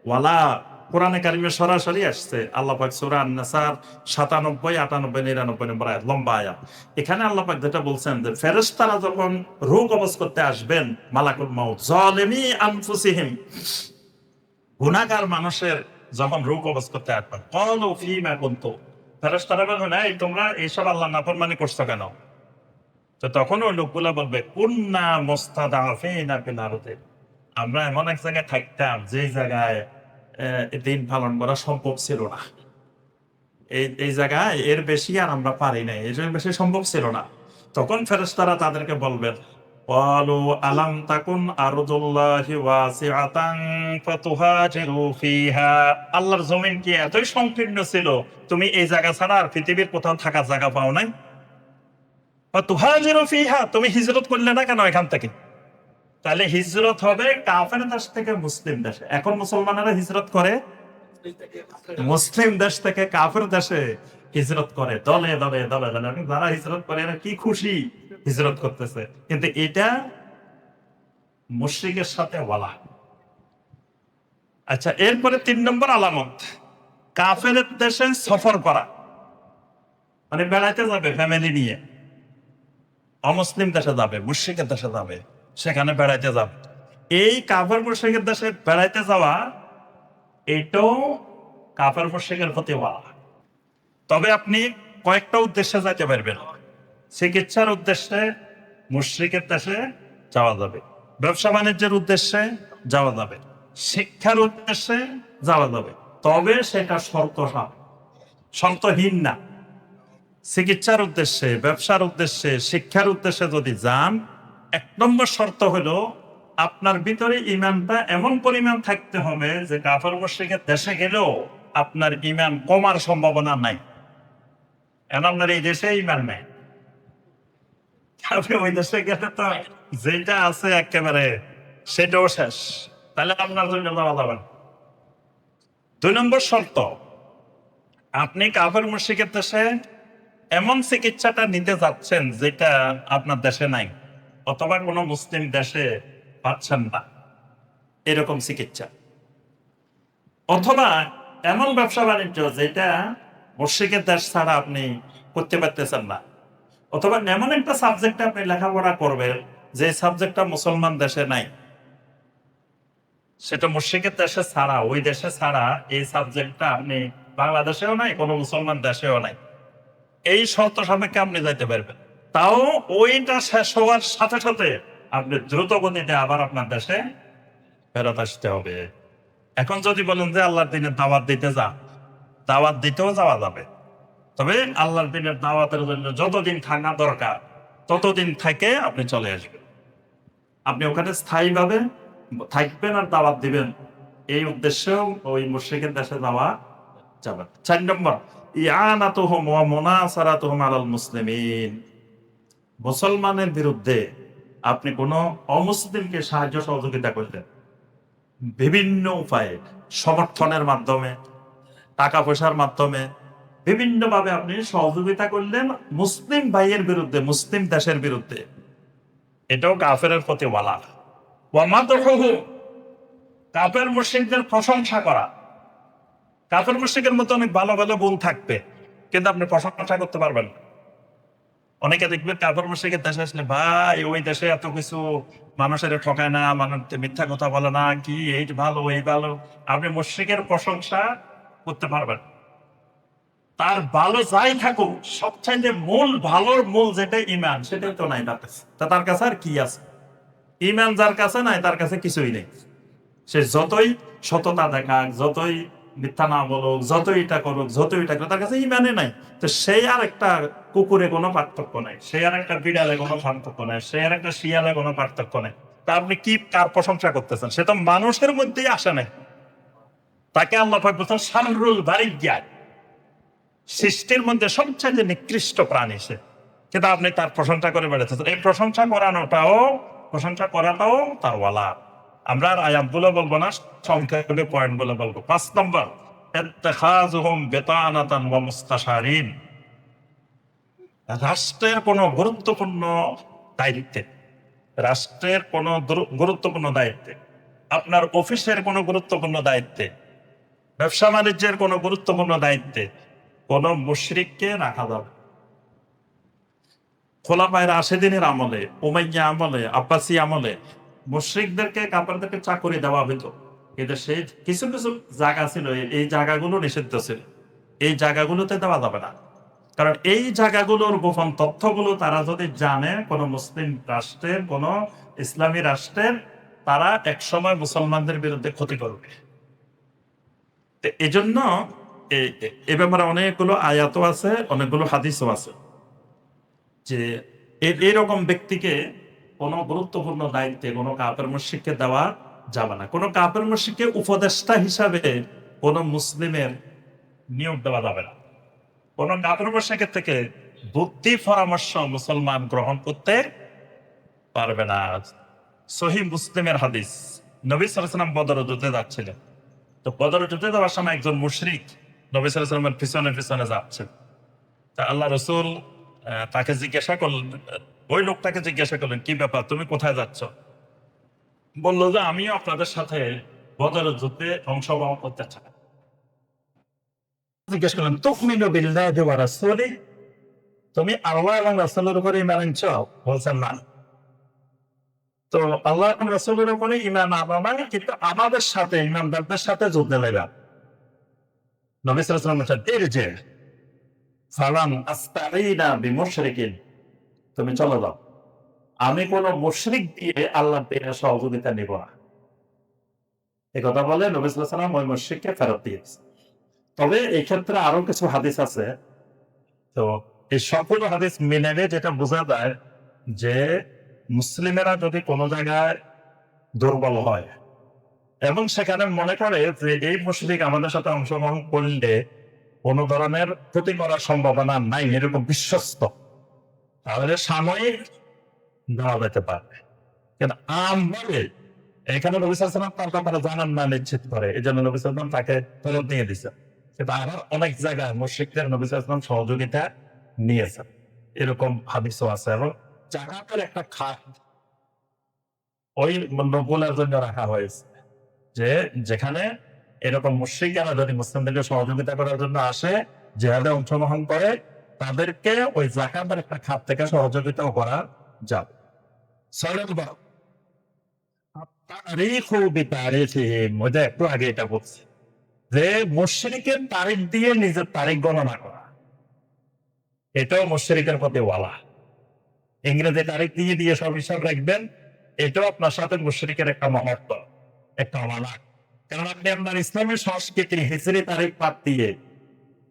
ওয়ালা। কোরআনে কারিমে সরাসরি আসছে, আল্লাহ পাক সূরা আন-নাসার 97, 98, 99 নম্বর আয়াত, লম্বা আয়াত। এখানে আল্লাহ পাক যেটা বলছেন যে ফেরেশতারা যখন রূহ কবজ করতে আসবেন, মালাকুল মাউত যালিমি আনফুসিহিম, গুনাহগার মানুষের যখন রূহ কবজ করতে আসবেন, ক্বালু ফীমা কুনতুম, ফেরেশতারা বলবেন এই তোমরা এইসব আল্লাহর নাফরমানি করছো কেন? তো তখন ওই লোকগুলা বলবে কুন্না মুস্তাদাফিনা ফিল আরদি, আমরা এমন এক জায়গায় থাকতাম যে জায়গায় দিন পালন করা সম্ভব ছিল না। এই জায়গায় এর বেশি আর আমরা পারি নাই, এই জন্য বেশি সম্ভব ছিল না। তখন ফেরেশতারা তাদেরকে বলবেন ক্বালু আলাম তাকুন আরদুল্লাহি ওয়াসিআতান ফাতুহাজিরু ফিহা, আল্লাহর জমিন কি এতই সংকীর্ণ ছিল তুমি এই জায়গা ছাড়া আর পৃথিবীর কোথাও থাকার জায়গা পাও নাই? ফাতুহাজিরু ফিহা, তুমি হিজরত করলে না কেন এখান থেকে? তাহলে হিজরত হবে কাফের দেশ থেকে মুসলিম দেশে। এখন মুসলমানেরা হিজরত করে মুসলিম দেশ থেকে কাফের দেশে হিজরত করে, দলে দলে দলে দলে। যারা হিজরত করে এরা কি খুশি হিজরত করতেছে, কিন্তু এটা মুশরিকের সাথে ওয়ালা। আচ্ছা, এরপরে 3 নম্বর আলামত, কাফের দেশে সফর করা, মানে বেড়াইতে যাবে ফ্যামিলি নিয়ে, অমুসলিম দেশে যাবে, মুশরিকের দেশে যাবে, সেখানে বেড়াইতে যাবে। এই কাফের মুশরিকের দেশে বেড়াইতে যাওয়া, এটাও কাফের মুশরিকের প্রতি ওয়ালা। তবে আপনি কয়েকটা উদ্দেশ্যে যাইতে পারবেন। চিকিৎসার উদ্দেশ্যে মুশরিকের দেশে যাওয়া যাবে, ব্যবসা বাণিজ্যের উদ্দেশ্যে যাওয়া যাবে, শিক্ষার উদ্দেশ্যে যাওয়া যাবে, তবে সেটা শর্তহীন না। চিকিৎসার উদ্দেশ্যে, ব্যবসার উদ্দেশ্যে, শিক্ষার উদ্দেশ্যে যদি যান, 1 নম্বর শর্ত হলো আপনার ভিতরে ইমানটা এমন পরিমাণ থাকতে হবে যে কাফের মুশরিকের দেশে গেলেও আপনার ইমান কমার সম্ভাবনা নাই। এখন আপনার এই দেশে ইমান নেই, আপনি ওই দেশে গেলে তো যেটা আছে একেবারে সেটাও শেষ, তাহলে আপনার জন্য যাওয়া যাবে না। 2 নম্বর শর্ত, আপনি কাফের মুশরিকের দেশে এমন চিকিৎসাটা নিতে যাচ্ছেন যেটা আপনার দেশে নাই, অথবা কোনো মুসলিম দেশে পাচ্ছেন না এরকম চিকিৎসা, অথবা এমন ব্যবসা বাণিজ্য যেটা মুশরিকের দেশ ছাড়া আপনি করতে পারতেছেন না, অথবা এমন একটা সাবজেক্টে আপনি লেখাপড়া করবেন যে সাবজেক্টটা মুসলমান দেশে নাই, সেটা মুশরিকের দেশে ছাড়া, ওই দেশে ছাড়া এই সাবজেক্টটা আপনি বাংলাদেশেও নাই, কোনো মুসলমান দেশেও নাই। এই শর্ত সাপেক্ষে আপনি যাইতে পারবেন, তাও ওইটা শেষ হওয়ার সাথে সাথে আপনি দ্রুত গতিতে আবার আপনার দেশে ফেরত আসতে হবে। এখন যদি বলেন যে আল্লাহর দিনের দাওয়াত দিতে যান, দাওয়াত দিতেও যাওয়া যাবে, তবে আল্লাহর দিনের দাওয়াতের জন্য যতদিন থাকা দরকার ততদিন থেকে আপনি চলে আসবেন। আপনি ওখানে স্থায়ীভাবে থাকবেন আর দাওয়াত দিবেন, এই উদ্দেশ্যেও ওই মুশরিকের দেশে যাওয়া যাবে। 4 নম্বর ইয়ানাতুহুম ওয়া মুনাসারাতুহুম আলাল মুসলিমিন, মুসলমানের বিরুদ্ধে আপনি কোনো অমুসলিমকে সাহায্য সহযোগিতা করলেন বিভিন্ন উপায়ে, সমর্থনের মাধ্যমে, টাকা পয়সার মাধ্যমে, বিভিন্ন ভাবে আপনি সহযোগিতা করলেন মুসলিম ভাইয়ের বিরুদ্ধে, মুসলিম দেশের বিরুদ্ধে, এটাও কাফেরের প্রতি ওয়ালা। ওয়া মাদহুহু, কাফের মুশরিকদের প্রশংসা করা। কাফের মুশরিকের মতো অনেক ভালো ভালো গুণ থাকবে, কিন্তু আপনি প্রশংসা করতে পারবেন না। অনেকে দেখবেন কাফের মুশরিকের দেশে আসলে, ভাই ওই দেশে এত কিছু, মানুষের ঠকায় না, মানুষ মিথ্যা কথা বলে না, কি এই ভালো এই ভালো। আপনি মুশরিকের প্রশংসা করতে পারবেন, তার ভালো যাই থাকুক, সবচাইতে মূল ভালোর মূল যেটা ইমান, সেটাই তো নাই তার কাছে। তার কাছে আর কি আছে? ইমান যার কাছে নাই তার কাছে কিছুই নেই। সে যতই সততা দেখাক, যতই মিথ্যা না বলুক, যতই এটা করুক, যতই এটা করুক, তার কাছে ইমানে নাই। তো সেই আর একটা কুকুরে কোনো পার্থক্য নাই, সে আর একটা বিড়ালে কোনো পার্থক্য নাই, সে আর একটা শিয়ালে কোনো পার্থক্য নাই। তা আপনি কি কার প্রশংসা করতেছেন? সে তো মানুষের মধ্যেই আসে নাই। তাকে আল্লাহ পাক বলছেন শাররুল বারিয়া, সৃষ্টির মধ্যে সবচেয়ে নিকৃষ্ট প্রাণী সে, কিন্তু আপনি তার প্রশংসা করে বেড়াচ্ছেন। এই প্রশংসা করাটাও তার ওয়ালা। আমরা আর আয়াতগুলো বলবো না, সংক্ষেপে পয়েন্ট গুলো বলবো। 5 নম্বর, ইত্তিখাযুহুম বিতানাতান ওয়া মুস্তাশারিন। রাষ্ট্রের কোন গুরুত্বপূর্ণ দায়িত্বে, রাষ্ট্রের কোন গুরুত্বপূর্ণ দায়িত্বে, আপনার অফিসের কোন গুরুত্বপূর্ণ দায়িত্বে, ব্যবসা বাণিজ্যের কোন গুরুত্বপূর্ণ দায়িত্বে কোন মুশরিককে রাখা যাবে। খোলাফায়ে রাশিদিনের আমলে, উমাইয়া আমলে, আব্বাসী আমলে মুশরিকদেরকে, কাফেরদেরকে চাকরি দেওয়া হতো, কিন্তু সেই কিছু কিছু জায়গা ছিল, এই জায়গাগুলো নিষিদ্ধ ছিল। এই জায়গাগুলোতে দেওয়া যাবে না, কারণ এই জায়গাগুলোর গোপন তথ্যগুলো তারা যদি জানে, কোন মুসলিম রাষ্ট্রের, কোন ইসলামী রাষ্ট্রের, তারা একসময় মুসলমানদের বিরুদ্ধে ক্ষতি করবে। এই জন্য এ ব্যাপারে অনেকগুলো আয়াতও আছে, অনেকগুলো হাদিসও আছে যে এইরকম ব্যক্তিকে কোনো গুরুত্বপূর্ণ দায়িত্বে কোনো কাফের মুশরিককে দেওয়া যাবে না। কোনো কাফের মুশরিককে উপদেষ্টা হিসাবে কোনো মুসলিমের নিয়োগ দেওয়া যাবে না। কোনো কাফের মুশরিকের থেকে বুদ্ধি পরামর্শ মুসলমান গ্রহণ করতে পারবে না। সহিহ মুসলিমের হাদিস, নবী সাল্লাল্লাহু আলাইহি ওয়াসাল্লাম বদর যুদ্ধে যাচ্ছিলেন। তো বদর যুদ্ধে যাওয়ার সময় একজন মুশরিক নবী সাল্লাল্লাহু আলাইহি ওয়াসাল্লামের পিছনে পিছনে যাচ্ছেন। তা আল্লাহ রাসূল তাকে জিজ্ঞাসা করলেন, ওই লোকটাকে জিজ্ঞাসা করলেন, কি ব্যাপার, তুমি কোথায় যাচ্ছ? বললো যে আমিও আপনাদের সাথে বদরের যুদ্ধে অংশগ্রহণ করতে চাই। জিজ্ঞেস করলেন, তুমিনু বিল্লাহি ওয়া রাসূলি, তুমি আল্লাহ এবং রাসূলের উপরে ঈমান আনছো? বলছেন না। তো আল্লাহ এবং রাসূলের উপরে ঈমান আনা মানে, কিন্তু আমাদের সাথে, ঈমানদারদের সাথে যুদ্ধে লাগা। নবী সাল্লাল্লাহু আলাইহি ওয়াসাল্লাম বলেছেন, ইরজি ফালাম আস্তাঈনা বিমুশরিকিন, তুমি চলে যাও, আমি কোন মুশরিক দিয়ে আল্লাহর দিনে সহযোগিতা নিব না। এই কথা বলে নবী সাল্লাল্লাহু আলাইহি ওয়াসাল্লাম ওই মুশরিককে ফেরত দিয়েছে। তবে এই ক্ষেত্রে আরো কিছু হাদিস আছে। তো এই সবগুলো হাদিস মিলালে যেটা বোঝা যায় যে মুসলিমেরা যদি কোনো জায়গায় দুর্বল হয় এবং সেখানে মনে করে যে এই মুশরিক আমাদের সাথে অংশগ্রহণ করলে কোন ধরনের ক্ষতি করার সম্ভাবনা নাই, এরকম বিশ্বস্ত, তাহলে সাময়িক দেওয়া যেতে পারে। কিন্তু আমভাবে এখানে নবী সাল্লাল্লাহু আলাইহি ওয়াসাল্লাম তার ব্যাপারে জানান না, নিশ্চিত করে, এই জন্য নবী সাল্লাল্লাহু আলাইহি ওয়াসাল্লাম তাকে ফেরত দিয়ে দিছে। কিন্তু আরো অনেক জায়গায় মুশরিকদের নবী সাল্লাল্লাহু আলাইহি ওয়াসাল্লাম সহযোগিতা নিয়েছেন, এরকম হাদিসও আছে। এবং জাকাতের একটা খাত ওই নবুলের জন্য রাখা হয়েছে, যে যেখানে এরকম মুশরিকরা যদি মুসলিমদেরকে সহযোগিতা করার জন্য আসে, জিহাদে অংশগ্রহণ করে, তাদেরকে ওই জাকাতের একটা খাত থেকে সহযোগিতাও করা যাবে। ছয় নম্বর, তারিখু বিতারিখিহিম, ওই যে একটু আগে এটা বলছি যে মুশরিকের তারিখ দিয়ে নিজের তারিখ গণনা করা, এটাও মুশরিকের প্রতি ওয়ালা। ইংরেজি তারিখ দিয়ে দিয়ে সব হিসাব রাখবেন, এটাও আপনার সাথে মুশরিকের একটা মহত্ব, একটা ওয়ালা। কারণ আপনি আপনার ইসলামের সংস্কৃতি হিজরি তারিখ বাদ দিয়ে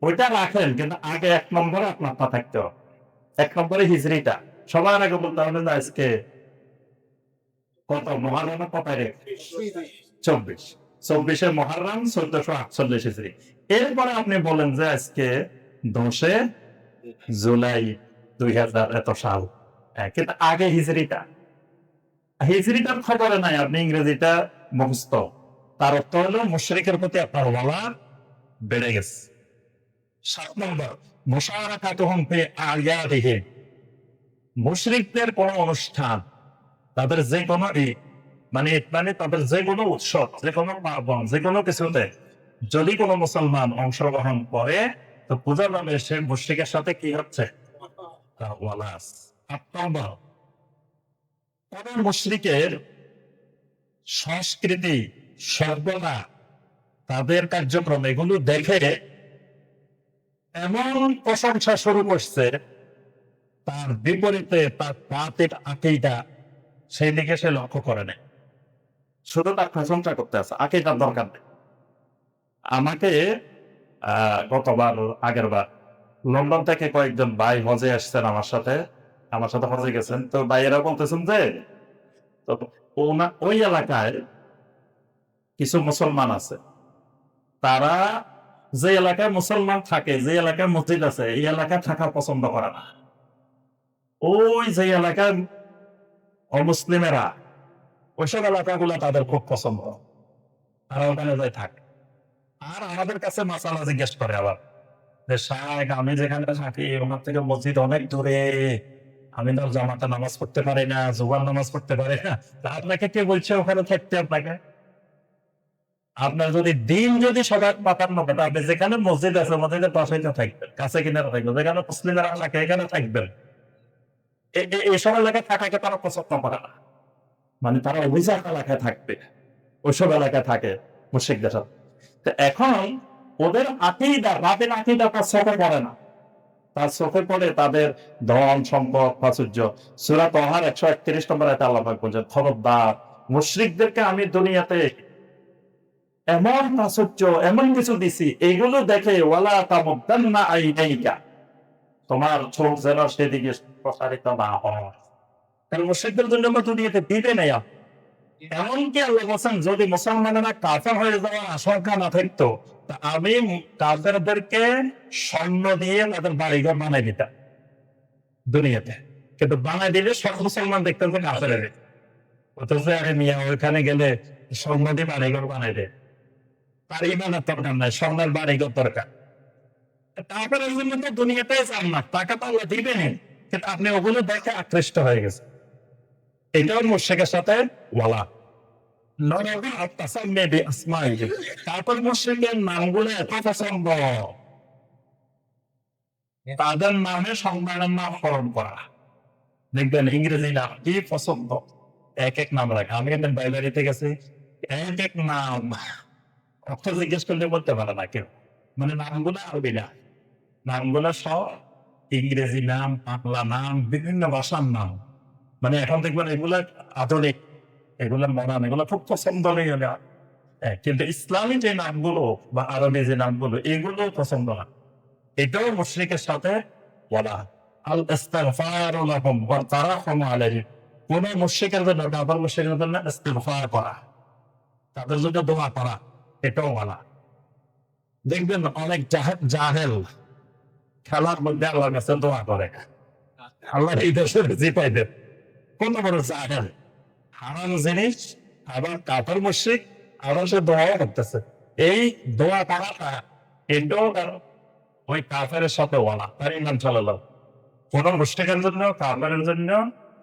ওইটা রাখেন, কিন্তু আগে 1 নম্বরে আপনার তা থাকতে হবে। 1 নম্বরে হিজরিটা সবার আগে বলতে হবে যে আজকে কত মুহররম, কত তারিখ? 24। 24 মুহররম 1448 হিজরি। এরপরে আপনি বলেন যে আজকে 10 জুলাই 2000 এত সাল। কিন্তু আগে হিজরিটার খবরে নাই, আপনি ইংরেজিটা মুখস্থ। তার অর্থ হলো মুশরিকের প্রতি আপনার ওয়ালা বেড়ে গেছে। 7 নম্বর, মুশারাকাতুহুম ফি আয়াদিহিম, মুশরিকদের কোন অনুষ্ঠান, তাদের যে কোনো মানে তাদের যে কোনো উৎসব, যে কোনো পার্বণ, যে কোনো কিছুতে যদি কোনো মুসলমান অংশগ্রহণ করে, তো বোঝা যাবে সে মুশরিকের সাথে কি হচ্ছে, তার ওয়ালা আছে। 8 নম্বর, কোন মুশরিকের সংস্কৃতি, সভ্যতা, তাদের কার্যক্রম, এগুলো দেখে এমন প্রশংসা শুরু করছে, তার বিপরীতে তার বাতিল আকীদা সেই দিকে সে লক্ষ্য করে নেই, শুধু তার প্রশংসা করতে আছে, আকীদার দরকার নেই। আমাকে গতবার আগের বার লন্ডন থেকে কয়েকজন ভাই হজে আসছেন আমার সাথে হজে গেছেন। তো ভাইয়েরা বলতেছেন যে তো ওই এলাকায় কিছু মুসলমান আছে, তারা যে এলাকায় মুসলমান থাকে, যে এলাকায় মসজিদ আছে, এই এলাকায় থাকা পছন্দ করে না। ওই যে এলাকায় অমুসলিমেরা, ওইসব এলাকাগুলো তাদের খুব পছন্দ, তারা ওখানে যায় থাকে। আর আমাদের কাছে মাসালা জিজ্ঞেস করে আবার যে শায়েখ, আমি যেখানে থাকি ওখান থেকে মসজিদ অনেক দূরে, আমি তো জামাতে নামাজ পড়তে পারি না, জোগান নামাজ পড়তে পারি না। তা আপনাকে কে বলছে ওখানে থাকতে? আপনার যদি দিন যদি সবাই পাতান্ন কথা, আপনি যেখানে মসজিদ আছে মসজিদের পাশে থাকবেন, কাছে কিনারে থাকবেন, যেখানে মুসলিমেরা থাকে এখানে থাকবেন। এইসব এলাকায় থাকাকে তারা পছন্দ করে না, মানে তারা অভিজাত এলাকায় থাকবে, ওইসব এলাকায় থাকে মুশরিকদের সাথে। তো এখন ওদের আকিদা, রাতের আকিদা তার চোখে পড়ে না, তার চোখে পড়ে তাদের ধন সম্পদ প্রাচুর্য। সূরা তহার 131 নম্বর আয়াতে আল্লাহ পাক বলেন, খবরদার মুশরিকদেরকে আমি দুনিয়াতে এমন প্রাচুর্য, এমন কিছু দিছি, এইগুলো দেখে ওয়ালা তামুদ্দান্না আইনাইকা, তোমার চোখ যেন সেদিকে প্রসারিত না হয়। কারণ মুশরিকদের জন্য আমরা দুনিয়াতে দিতে নেই। এমনকি আল্লাহ বলেন, যদি মুসলমানেরা কাফের হয়ে যাওয়ার আশঙ্কা না থাকতো, তা আমি কাফেরদেরকে স্বর্ণ দিয়ে তাদের বাড়িঘর বানাই দিতাম দুনিয়াতে। কিন্তু বানাই দিলে সব মুসলমান দেখতেন যে কাফের, অথচ আরে মিয়া ওইখানে গেলে স্বর্ণ দিয়ে বাড়িঘর বানাই দেয়, তার ইমানের দরকার নাই, স্বর্ণের বাড়িঘর দরকার। কাফের জন্য তো দুনিয়াতেই চান না, টাকা তো আল্লাহ দিবেন, কিন্তু আপনি ওগুলো দেখে আকৃষ্ট হয়ে গেছে। এটাও মুশরিকের সাথে ওয়ালা। তারপর মুশরিকের নামগুলো এত পছন্দ, তাদের নামে সম্মানের নামকরণ করা। দেখবেন ইংরেজি নাম কি পছন্দ, এক এক নাম রাখে। আমি একদিন বাইলারিতে গেছি, এক এক নাম, অর্থ জিজ্ঞেস করলে বলতে পারে না কেউ, মানে নামগুলো আরবি না, নামগুলো সব ইংরেজি নাম, বাংলা নাম, বিভিন্ন ভাষার নাম। মানে এখন দেখবেন এগুলা আধুনিক, এগুলো মডার্ন, এগুলো খুব পছন্দ নেই। কিন্তু ইসলামী যে নামগুলো বা আরবি যে নামগুলো, এগুলো পছন্দ না। এটাও মুশরিকের সাথে বলা। আল ইস্তিগফারু লাহুম ওয়া তারাহুমু আলাইহিম, কোন মুশরিকের জন্য, কাফের মুশরিকের জন্য ইস্তিগফার করা, তাদের জন্য দোয়া করা, এটাও বলা। দেখবেন অনেক জাহেল খেলার মধ্যে আল্লাহর কাছে দোয়া করে, আল্লাহ এই দেশের জিতাই দেন। কোন বড় জাহেল, হারাম জিনিস, আবার কাফের মুশরিক, আবার সে দোয়া করতেছে। এই দোয়া করাটা এটাও ওই কাফের সাথে ওয়ালা, তার ইমান চলে গেল। কোন মুশরিকের জন্য, কাফের জন্য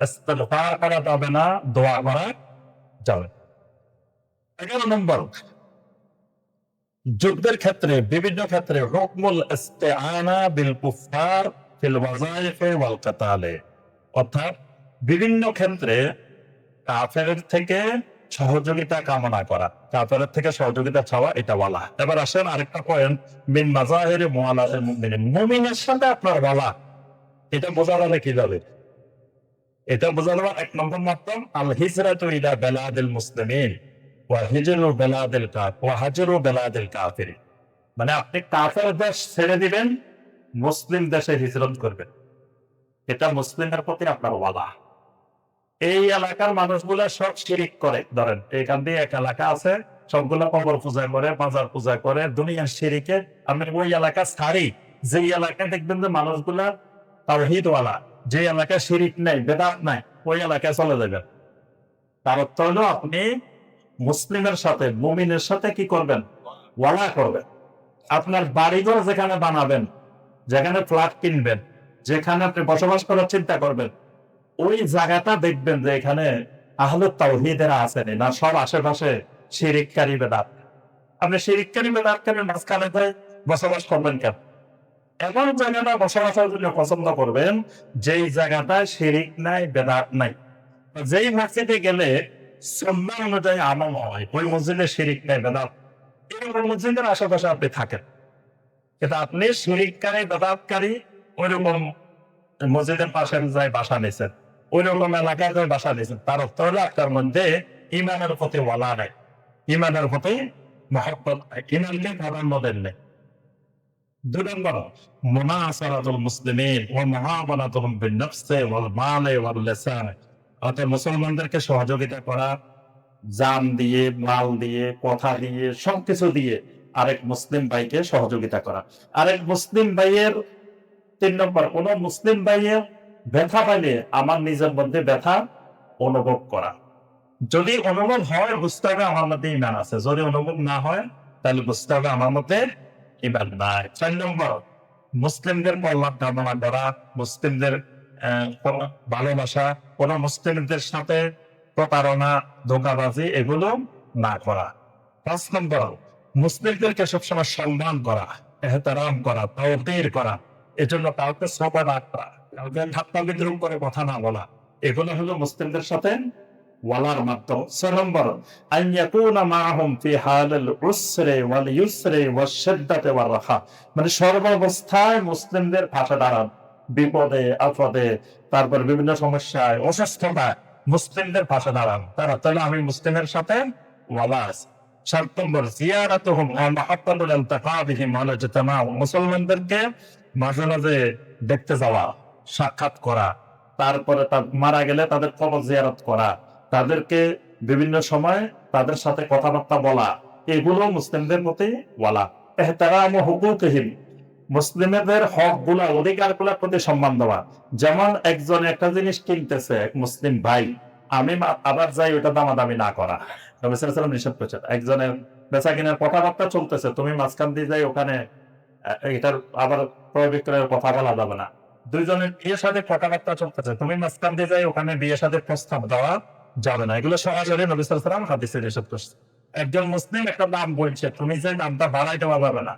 ইস্তিগফার করা যাবে না, দোয়া করা যাবে। 11 নম্বর, যুদ্ধের ক্ষেত্রে, বিভিন্ন ক্ষেত্রে হুকমুল ইস্তিআনা বিল কুফার ফিল ওয়াযাইফ ওয়াল কিতালে, অর্থাৎ বিভিন্ন ক্ষেত্রে কাফের থেকে সহযোগিতা কামনা করা, কাফের থেকে সহযোগিতা চাওয়া, এটা বলা। এবার আসেন আরেকটা পয়েন্ট, মিন মাযাহির মুআলাতিল মুমিনিন, মুমিনের সাথে আপনার বলা, এটা বোঝা যাবে কিভাবে? এটা বোঝা যাবে 1 নম্বর মাধ্যম, আল হিজরাতু ইলা বিলাদিল মুসলিমিন ওয়া হিজরু বিলাদিল কাফির ওয়া হাজরু বিলাদিল কাফির। মানে আপনি কাফের দেশ ছেড়ে দিবেন, মুসলিম দেশে হিজরত করবেন, এটা মুসলিমের প্রতি আপনার ওয়াদা। এই এলাকার মানুষগুলা সব শিরিক করে, ধরেন এখান দিয়ে এক এলাকা আছে, সবগুলা কবর পূজা করে, মাজার পূজা করে, দুনিয়ার শিরিকে। আপনি ওই এলাকা ছাড়ি, যে এলাকায় দেখবেন যে মানুষগুলা তাওহীদ ওয়ালা, যে এলাকায় শিরিক নাই, বেদাত নাই, ওই এলাকায় চলে যাবেন। তার অর্থ হলো আপনি মুসলিমের সাথে, মুমিনের সাথে কি করবেন? ওয়ালা করবেন। আপনার বাড়িঘর যেখানে বানাবেন, যেখানে ফ্ল্যাট কিনবেন, যেখানে আপনি বসবাস করার চিন্তা করবেন, ওই জায়গাটা দেখবেন যে এখানে আহলুত তাওহীদেরা আছেন না, সব আশেপাশে শিরিককারী বেদাত। আপনি শিরিককারী বেদাতকারীর মাঝখানে বসবাস করবেন কেন? এমন জায়গাটা বসবাসের জন্য পছন্দ করবেন যেই জায়গাটা শিরিক নাই, বেদাত নাই। যেই মসজিদে গেলে সুন্নাহ অনুযায়ী আমল হয়, ওই মসজিদে শিরিক নাই, বেদাত, এরকম মসজিদের আশেপাশে আপনি থাকেন। কিন্তু আপনি শিরিককারী, বেদাতকারী ওইরকম মসজিদের পাশে যায় বাসা নিয়েছেন, ওই রকম এলাকায় বাসা নিয়েছেন, তার অর্থ হলো আপনার মধ্যে ইমানের প্রতি ওয়ালা নাই, ইমানের প্রতি মহব্বত ইমানকে প্রাধান্য দেননি। 2 নম্বর মুনাসারাতুল মুসলিমিন ওয়া মুআমালাতুহুম বিন-নাফসি ওয়াল মালি ওয়াল লিসান, অর্থাৎ মুসলমানদেরকে সহযোগিতা করা, জান দিয়ে, মাল দিয়ে, কথা দিয়ে, সবকিছু দিয়ে আরেক মুসলিম ভাইকে সহযোগিতা করা। আরেক মুসলিম ভাইয়ের 3 নম্বর, কোন মুসলিম ভাইয়ের ব্যথা পাইলে আমার নিজের মধ্যে ব্যথা অনুভব করা। যদি অনুভব হয় বুঝতে হবে আমার মধ্যে ঈমান আছে, যদি অনুভব না হয় তাহলে বুঝতে হবে আমার মধ্যে ঈমান নাই। 4 নম্বর মুসলিমদের কল্যাণ কামনা করা, মুসলিমদের ভালোবাসা, কোন মুসলিমদের সাথে প্রতারণা, ধোঁকাবাজি এগুলো না করা। 5 নম্বর মুসলিমদেরকে সবসময় সম্মান করা, এহতেরাম করা, তাওকীর করা, এজন্য কাউকে শ্রদ্ধা না করা, কাউকে ঠাট্টা বিদ্রুপ করে কথা না বলা, এগুলো হলো মুসলিমদের সাথে ওয়ালার মাধ্যম। 6 নম্বর আন ইয়াকুনা মাআহুম ফি হালিল উসরি ওয়াল ইউসরি ওয়াশ শিদ্দাতি ওয়ার রাখা, মানে সর্বাবস্থায় মুসলিমদের পাশে দাঁড়ান, বিপদে আপদে, তারপর বিভিন্ন সমস্যায়, অসুস্থতায় মুসলিমদের পাশে দাঁড়ান। তাহলে আমি মুসলিমের সাথে ওয়ালা আছি। 7 নম্বর জিয়ারাতুহুম ওয়া মাহাব্বাতুল ইলতিকা বিহিম ওয়াল ইজতিমা, মুসলমানদেরকে মাঝে মাঝে দেখতে যাওয়া, সাক্ষাৎ করা, তারপরে মারা গেলে তাদের কবর জিয়ারত করা, তাদেরকে বিভিন্ন সময় তাদের সাথে কথাবার্তা বলা, এগুলো মুসলিমদের প্রতি ওয়ালা। ইহতিরাম হুকুকিহিম, মুসলিমদের হক গুলা, অধিকার গুলার প্রতি সম্মান দেওয়া। যেমন একজন একটা জিনিস কিনতেছে, এক মুসলিম ভাই, আমি আবার যাই ওটা দামাদামি না করা, নবী সাল্লাল্লাহু আলাইহি ওয়াসাল্লাম নিষেধ করেছেন। একজনের বেচা কিনার কথাবার্তা চলতেছে, তুমি মাঝখান দিয়ে যাই ওখানে এটার আবার ক্রয় বিক্রয়ের কথা বলা যাবে না। দুইজনের বিয়ের সাথে কথাবার্তা চলতেছে, তুমি মাঝখান দিয়ে যাই ওখানে বিয়ের সাথে প্রস্তাব দেওয়া যাবে না। এগুলো সরাসরি নবী সাল্লাল্লাহু আলাইহি ওয়াসাল্লাম হাদিসে নিষেধ করছে। একজন মুসলিম একটা দাম বলছে, তুমি যে দামটা বাড়াই দেওয়া যাবে না,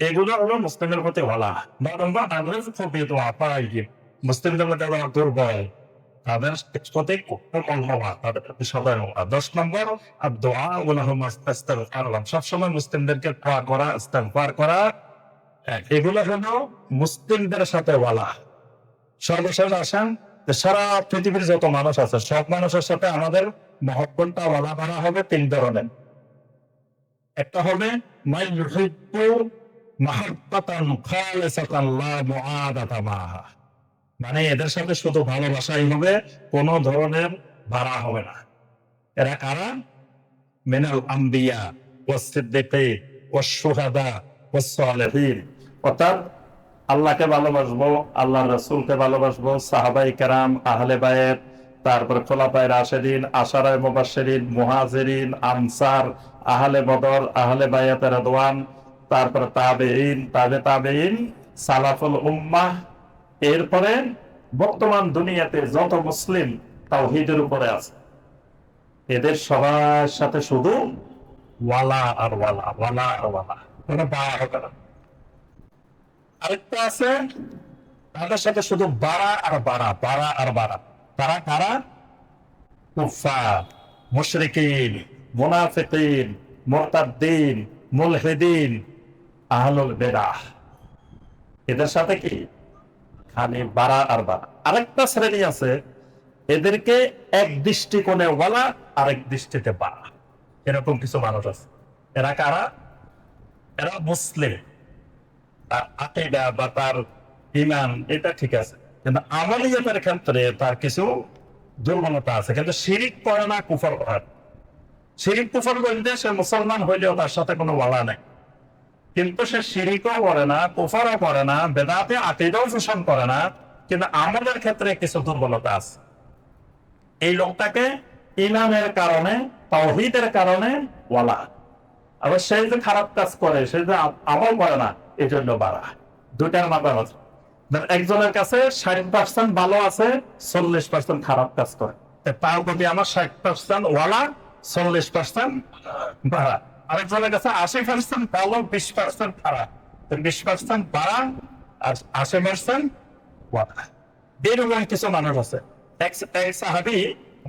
এগুলো হলো মুসলিমের প্রতি ওয়ালা। মুসলিমদের মধ্যে যারা দুর্বল তাদের প্রতি কম হওয়া, তাদের প্রতি সদয় হওয়া। 10 নম্বর দোয়া ওয়ালাহুম আস্তাগফিরুল্লাহ, সবসময় মুসলিমদেরকে দোয়া করা, ইস্তিগফার করা, এগুলো হলো মুসলিমদের সাথে ওয়ালা। সর্বশেষ আসেন যে সারা পৃথিবীর যত মানুষ আছে সব মানুষের সাথে আমাদের মহব্বতটা ওয়ালা করা হবে 3 ধরনের। একটা হবে মান ইউহিব্বু মাহাব্বাতান খালিসাতান লা মুআদাতা মাহা, মানে এদের সাথে শুধু ভালোবাসাই হবে, কোন ধরনের ভাড়া হবে না। এরা কারা? মিনাল আম্বিয়া ওয়াস সিদ্দিকিন ওয়াস শুহাদা ওয়াস সালিহিন, অর্থাৎ আল্লাহকে ভালোবাসবো, আল্লাহর রাসূলকে ভালোবাসবো, সাহাবায়ে কেরাম, আহলে বায়ত, তারপর খোলাফায়ে রাশিদিন, আশারায়ে মুবাশশিরিন, মুহাজিরিন, আনসার, আহলে বদর, আহলে বায়াতে রিদওয়ান, তারপর তাবেঈন, তাবেঈন, সালাফুল উম্মাহ, এরপরে বর্তমান দুনিয়াতে যত মুসলিম তাওহীদের উপরে আছে, এদের সবার সাথে শুধু ওয়ালা আর ওয়ালা, ওয়ালা আর ওয়ালা, কোনো বাড়া হবে না। আরেকটা আছে তাদের সাথে শুধু বাড়া আর বাড়া, বাড়া আর বাড়া। তারা কারা? কুফার, মুশরিকিন, মুনাফিকিন, মুরতাদ্দিন, মুলহিদিন, আহলুল বিদআহ, এদের সাথে কি খালি বাড়া আর বাড়া। আরেকটা শ্রেণী আছে, এদেরকে এক দৃষ্টিকোণে ওয়ালা, আরেক দৃষ্টিতে বাড়া, এরকম কিছু মানুষ আছে। এরা কারা? এরা মুসলিম, তার আকীদা বা তার ঈমান এটা ঠিক আছে, কিন্তু আমলিয়াতের ক্ষেত্রে তার কিছু দুর্বলতা আছে। কিন্তু শিরিক করে না, কুফর করে না। শিরিক কুফর বলতে সে মুসলমান হইলেও তার সাথে কোনো ওয়ালা নেই, কিন্তু সে শিরিকও করে না, কুফরও করে না, বেদাতে আকীদাও পোষণ করে না, কিন্তু আমলের ক্ষেত্রে কিছু দুর্বলতা আছে। এই লোকটাকে ঈমানের কারণে, তাওহীদের কারণে ওয়ালা। আবার সে যে খারাপ কাজ করে, সে যে আমল করে না, এই জন্য বাড়া। দুইটার মাপা আছে। একজনের কাছে 60% ভালো আছে, 40% খারাপ কাজ করে, তার প্রতি আমার 60% ওয়ালা, 40% বাড়া। আরেকজনের কাছে 80% ভালো, 20% খারাপ, 20% বাড়া আর 80% ওয়ালা। এরকম কিছু মানুষ আছে। এক সাহাবী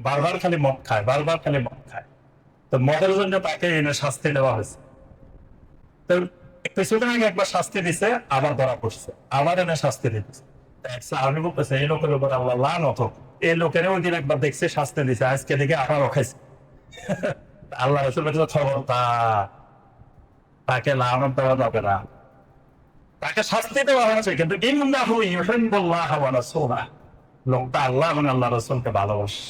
বারবার খালি মদ খায়, বারবার খালি মদ খায়, তো মদের জন্য তাকে এনে শাস্তি দেওয়া হয়েছে। তো কিছুদিন আগে একবার শাস্তি দিছে, আবার ধরা পড়ছে, আবার এনে শাস্তি দিতেছে। আমি বলতেছে এই লোকের উপর আল্লাহ লানত হোক, এই লোকের ওই দিন একবার দেখছে শাস্তি দিছে, আজকে দেখে আবার খাইছে। আল্লাহ রাসূল বলেছে খবরদার, তাকে লানত দেওয়া যাবে না, তাকে শাস্তি দেওয়া হয়েছে, কিন্তু ইন্নাহু ইউহিব্বুল্লাহ ওয়া রাসূলাহ, লোকটা আল্লাহ এবং আল্লাহ রাসূলকে ভালোবাসে।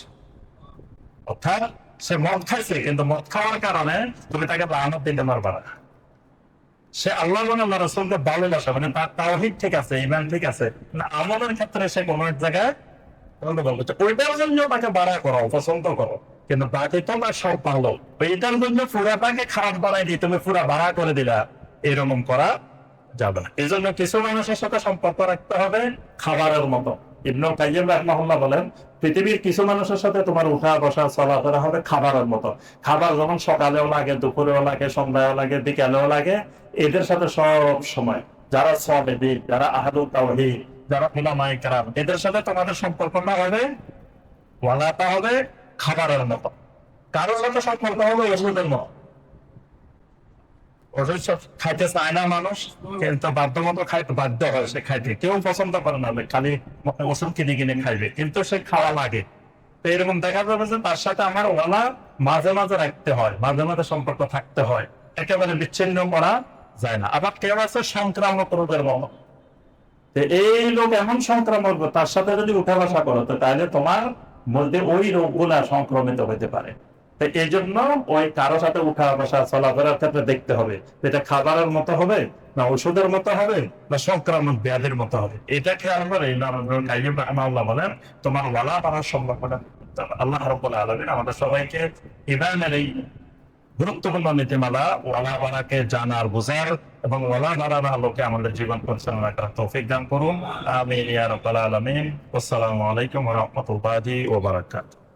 অর্থাৎ সে মদ খাইছে, কিন্তু মদ খাওয়ার কারণে তুমি তাকে লানত দিতে পারবে না। সে আল্লাহ এবং আল্লাহ রাসূলকে ভালোবাসে, মানে তার তাওহীদ ঠিক আছে, ঈমান ঠিক আছে, না আমলের ক্ষেত্রে সে কোনো এক জায়গায় গন্ডগোল করছে, ওইটার জন্য তাকে বাড়া করো, পছন্দ করো, কিন্তু বাকি তোমার সব ভালো, এইটার জন্য পুরাটাকে খারাপ বানাই দিয়ে তুমি পুরা ভাড়া করে দিলা, এরকম করা যাবে না। এই জন্য কিছু মানুষের সাথে সম্পর্ক রাখতে হবে খাবারের মতো। ইবনে কাইয়্যিম রাহিমাহুল্লাহ বলেন, পৃথিবীর কিছু মানুষের সাথে তোমার উঠা বসা চলাফেরা হবে খাবারের মতো। খাবার যেমন সকালেও লাগে, দুপুরেও লাগে, সন্ধ্যায়ও লাগে, বিকালেও লাগে, এদের সাথে সব সময় যারা সালেহীন, যারা আহলুত তাওহীদ, যারা উলামায়ে কেরাম, এদের সাথে তোমাদের সম্পর্কটা হবে ওয়ালাটা হবে খাবারের মতো। কারোর সাথে সম্পর্ক হবে ওষুধের মতো। ওষুধ সব খাইতে চায় না মানুষ, কিন্তু বাধ্যমতো খাইতে বাধ্য হয়, সে খাইতে কেউ পছন্দ করে না, খালি ওষুধ কিনে কিনে খাইবে, কিন্তু সে খাওয়া লাগে। তো এরকম দেখা যাবে যে তার সাথে আমার ওয়ালা মাঝে মাঝে রাখতে হয়, মাঝে মাঝে সম্পর্ক থাকতে হয়, একেবারে বিচ্ছিন্ন করা যায় না। আবার কেউ আছে সংক্রামক রোগের মতো, এই লোক এমন সংক্রামক, তার সাথে যদি উঠা বসা করো তো তাহলে তোমার মধ্যে ওই রোগগুলা সংক্রমিত হতে পারে। এই জন্য ওই কারো সাথে উঠা বসা চলাফেরার ক্ষেত্রে দেখতে হবে এটা খাবারের মতো হবে, না ওষুধের মতো হবে, না সংক্রামক ব্যাধির মতো হবে। এটা খেয়াল করে আল্লাহ বলেন তোমার ওয়ালা পাওয়ার সম্ভাবনা। আল্লাহ রাব্বুল আলামিন আমাদের সবাইকে ঈমানের এই গুরুত্বপূর্ণ নীতিমালা ওয়ালা বারাকে জানার, বোঝার এবং ওয়ালা বারার আলোকে আমাদের জীবন পরিচালনা করার তৌফিক দান করুন। আমিন ইয়া রাব্বাল আলামিন। আসসালামু আলাইকুম ওয়া রাহমাতুল্লাহি ওয়া বারাকাতুহু।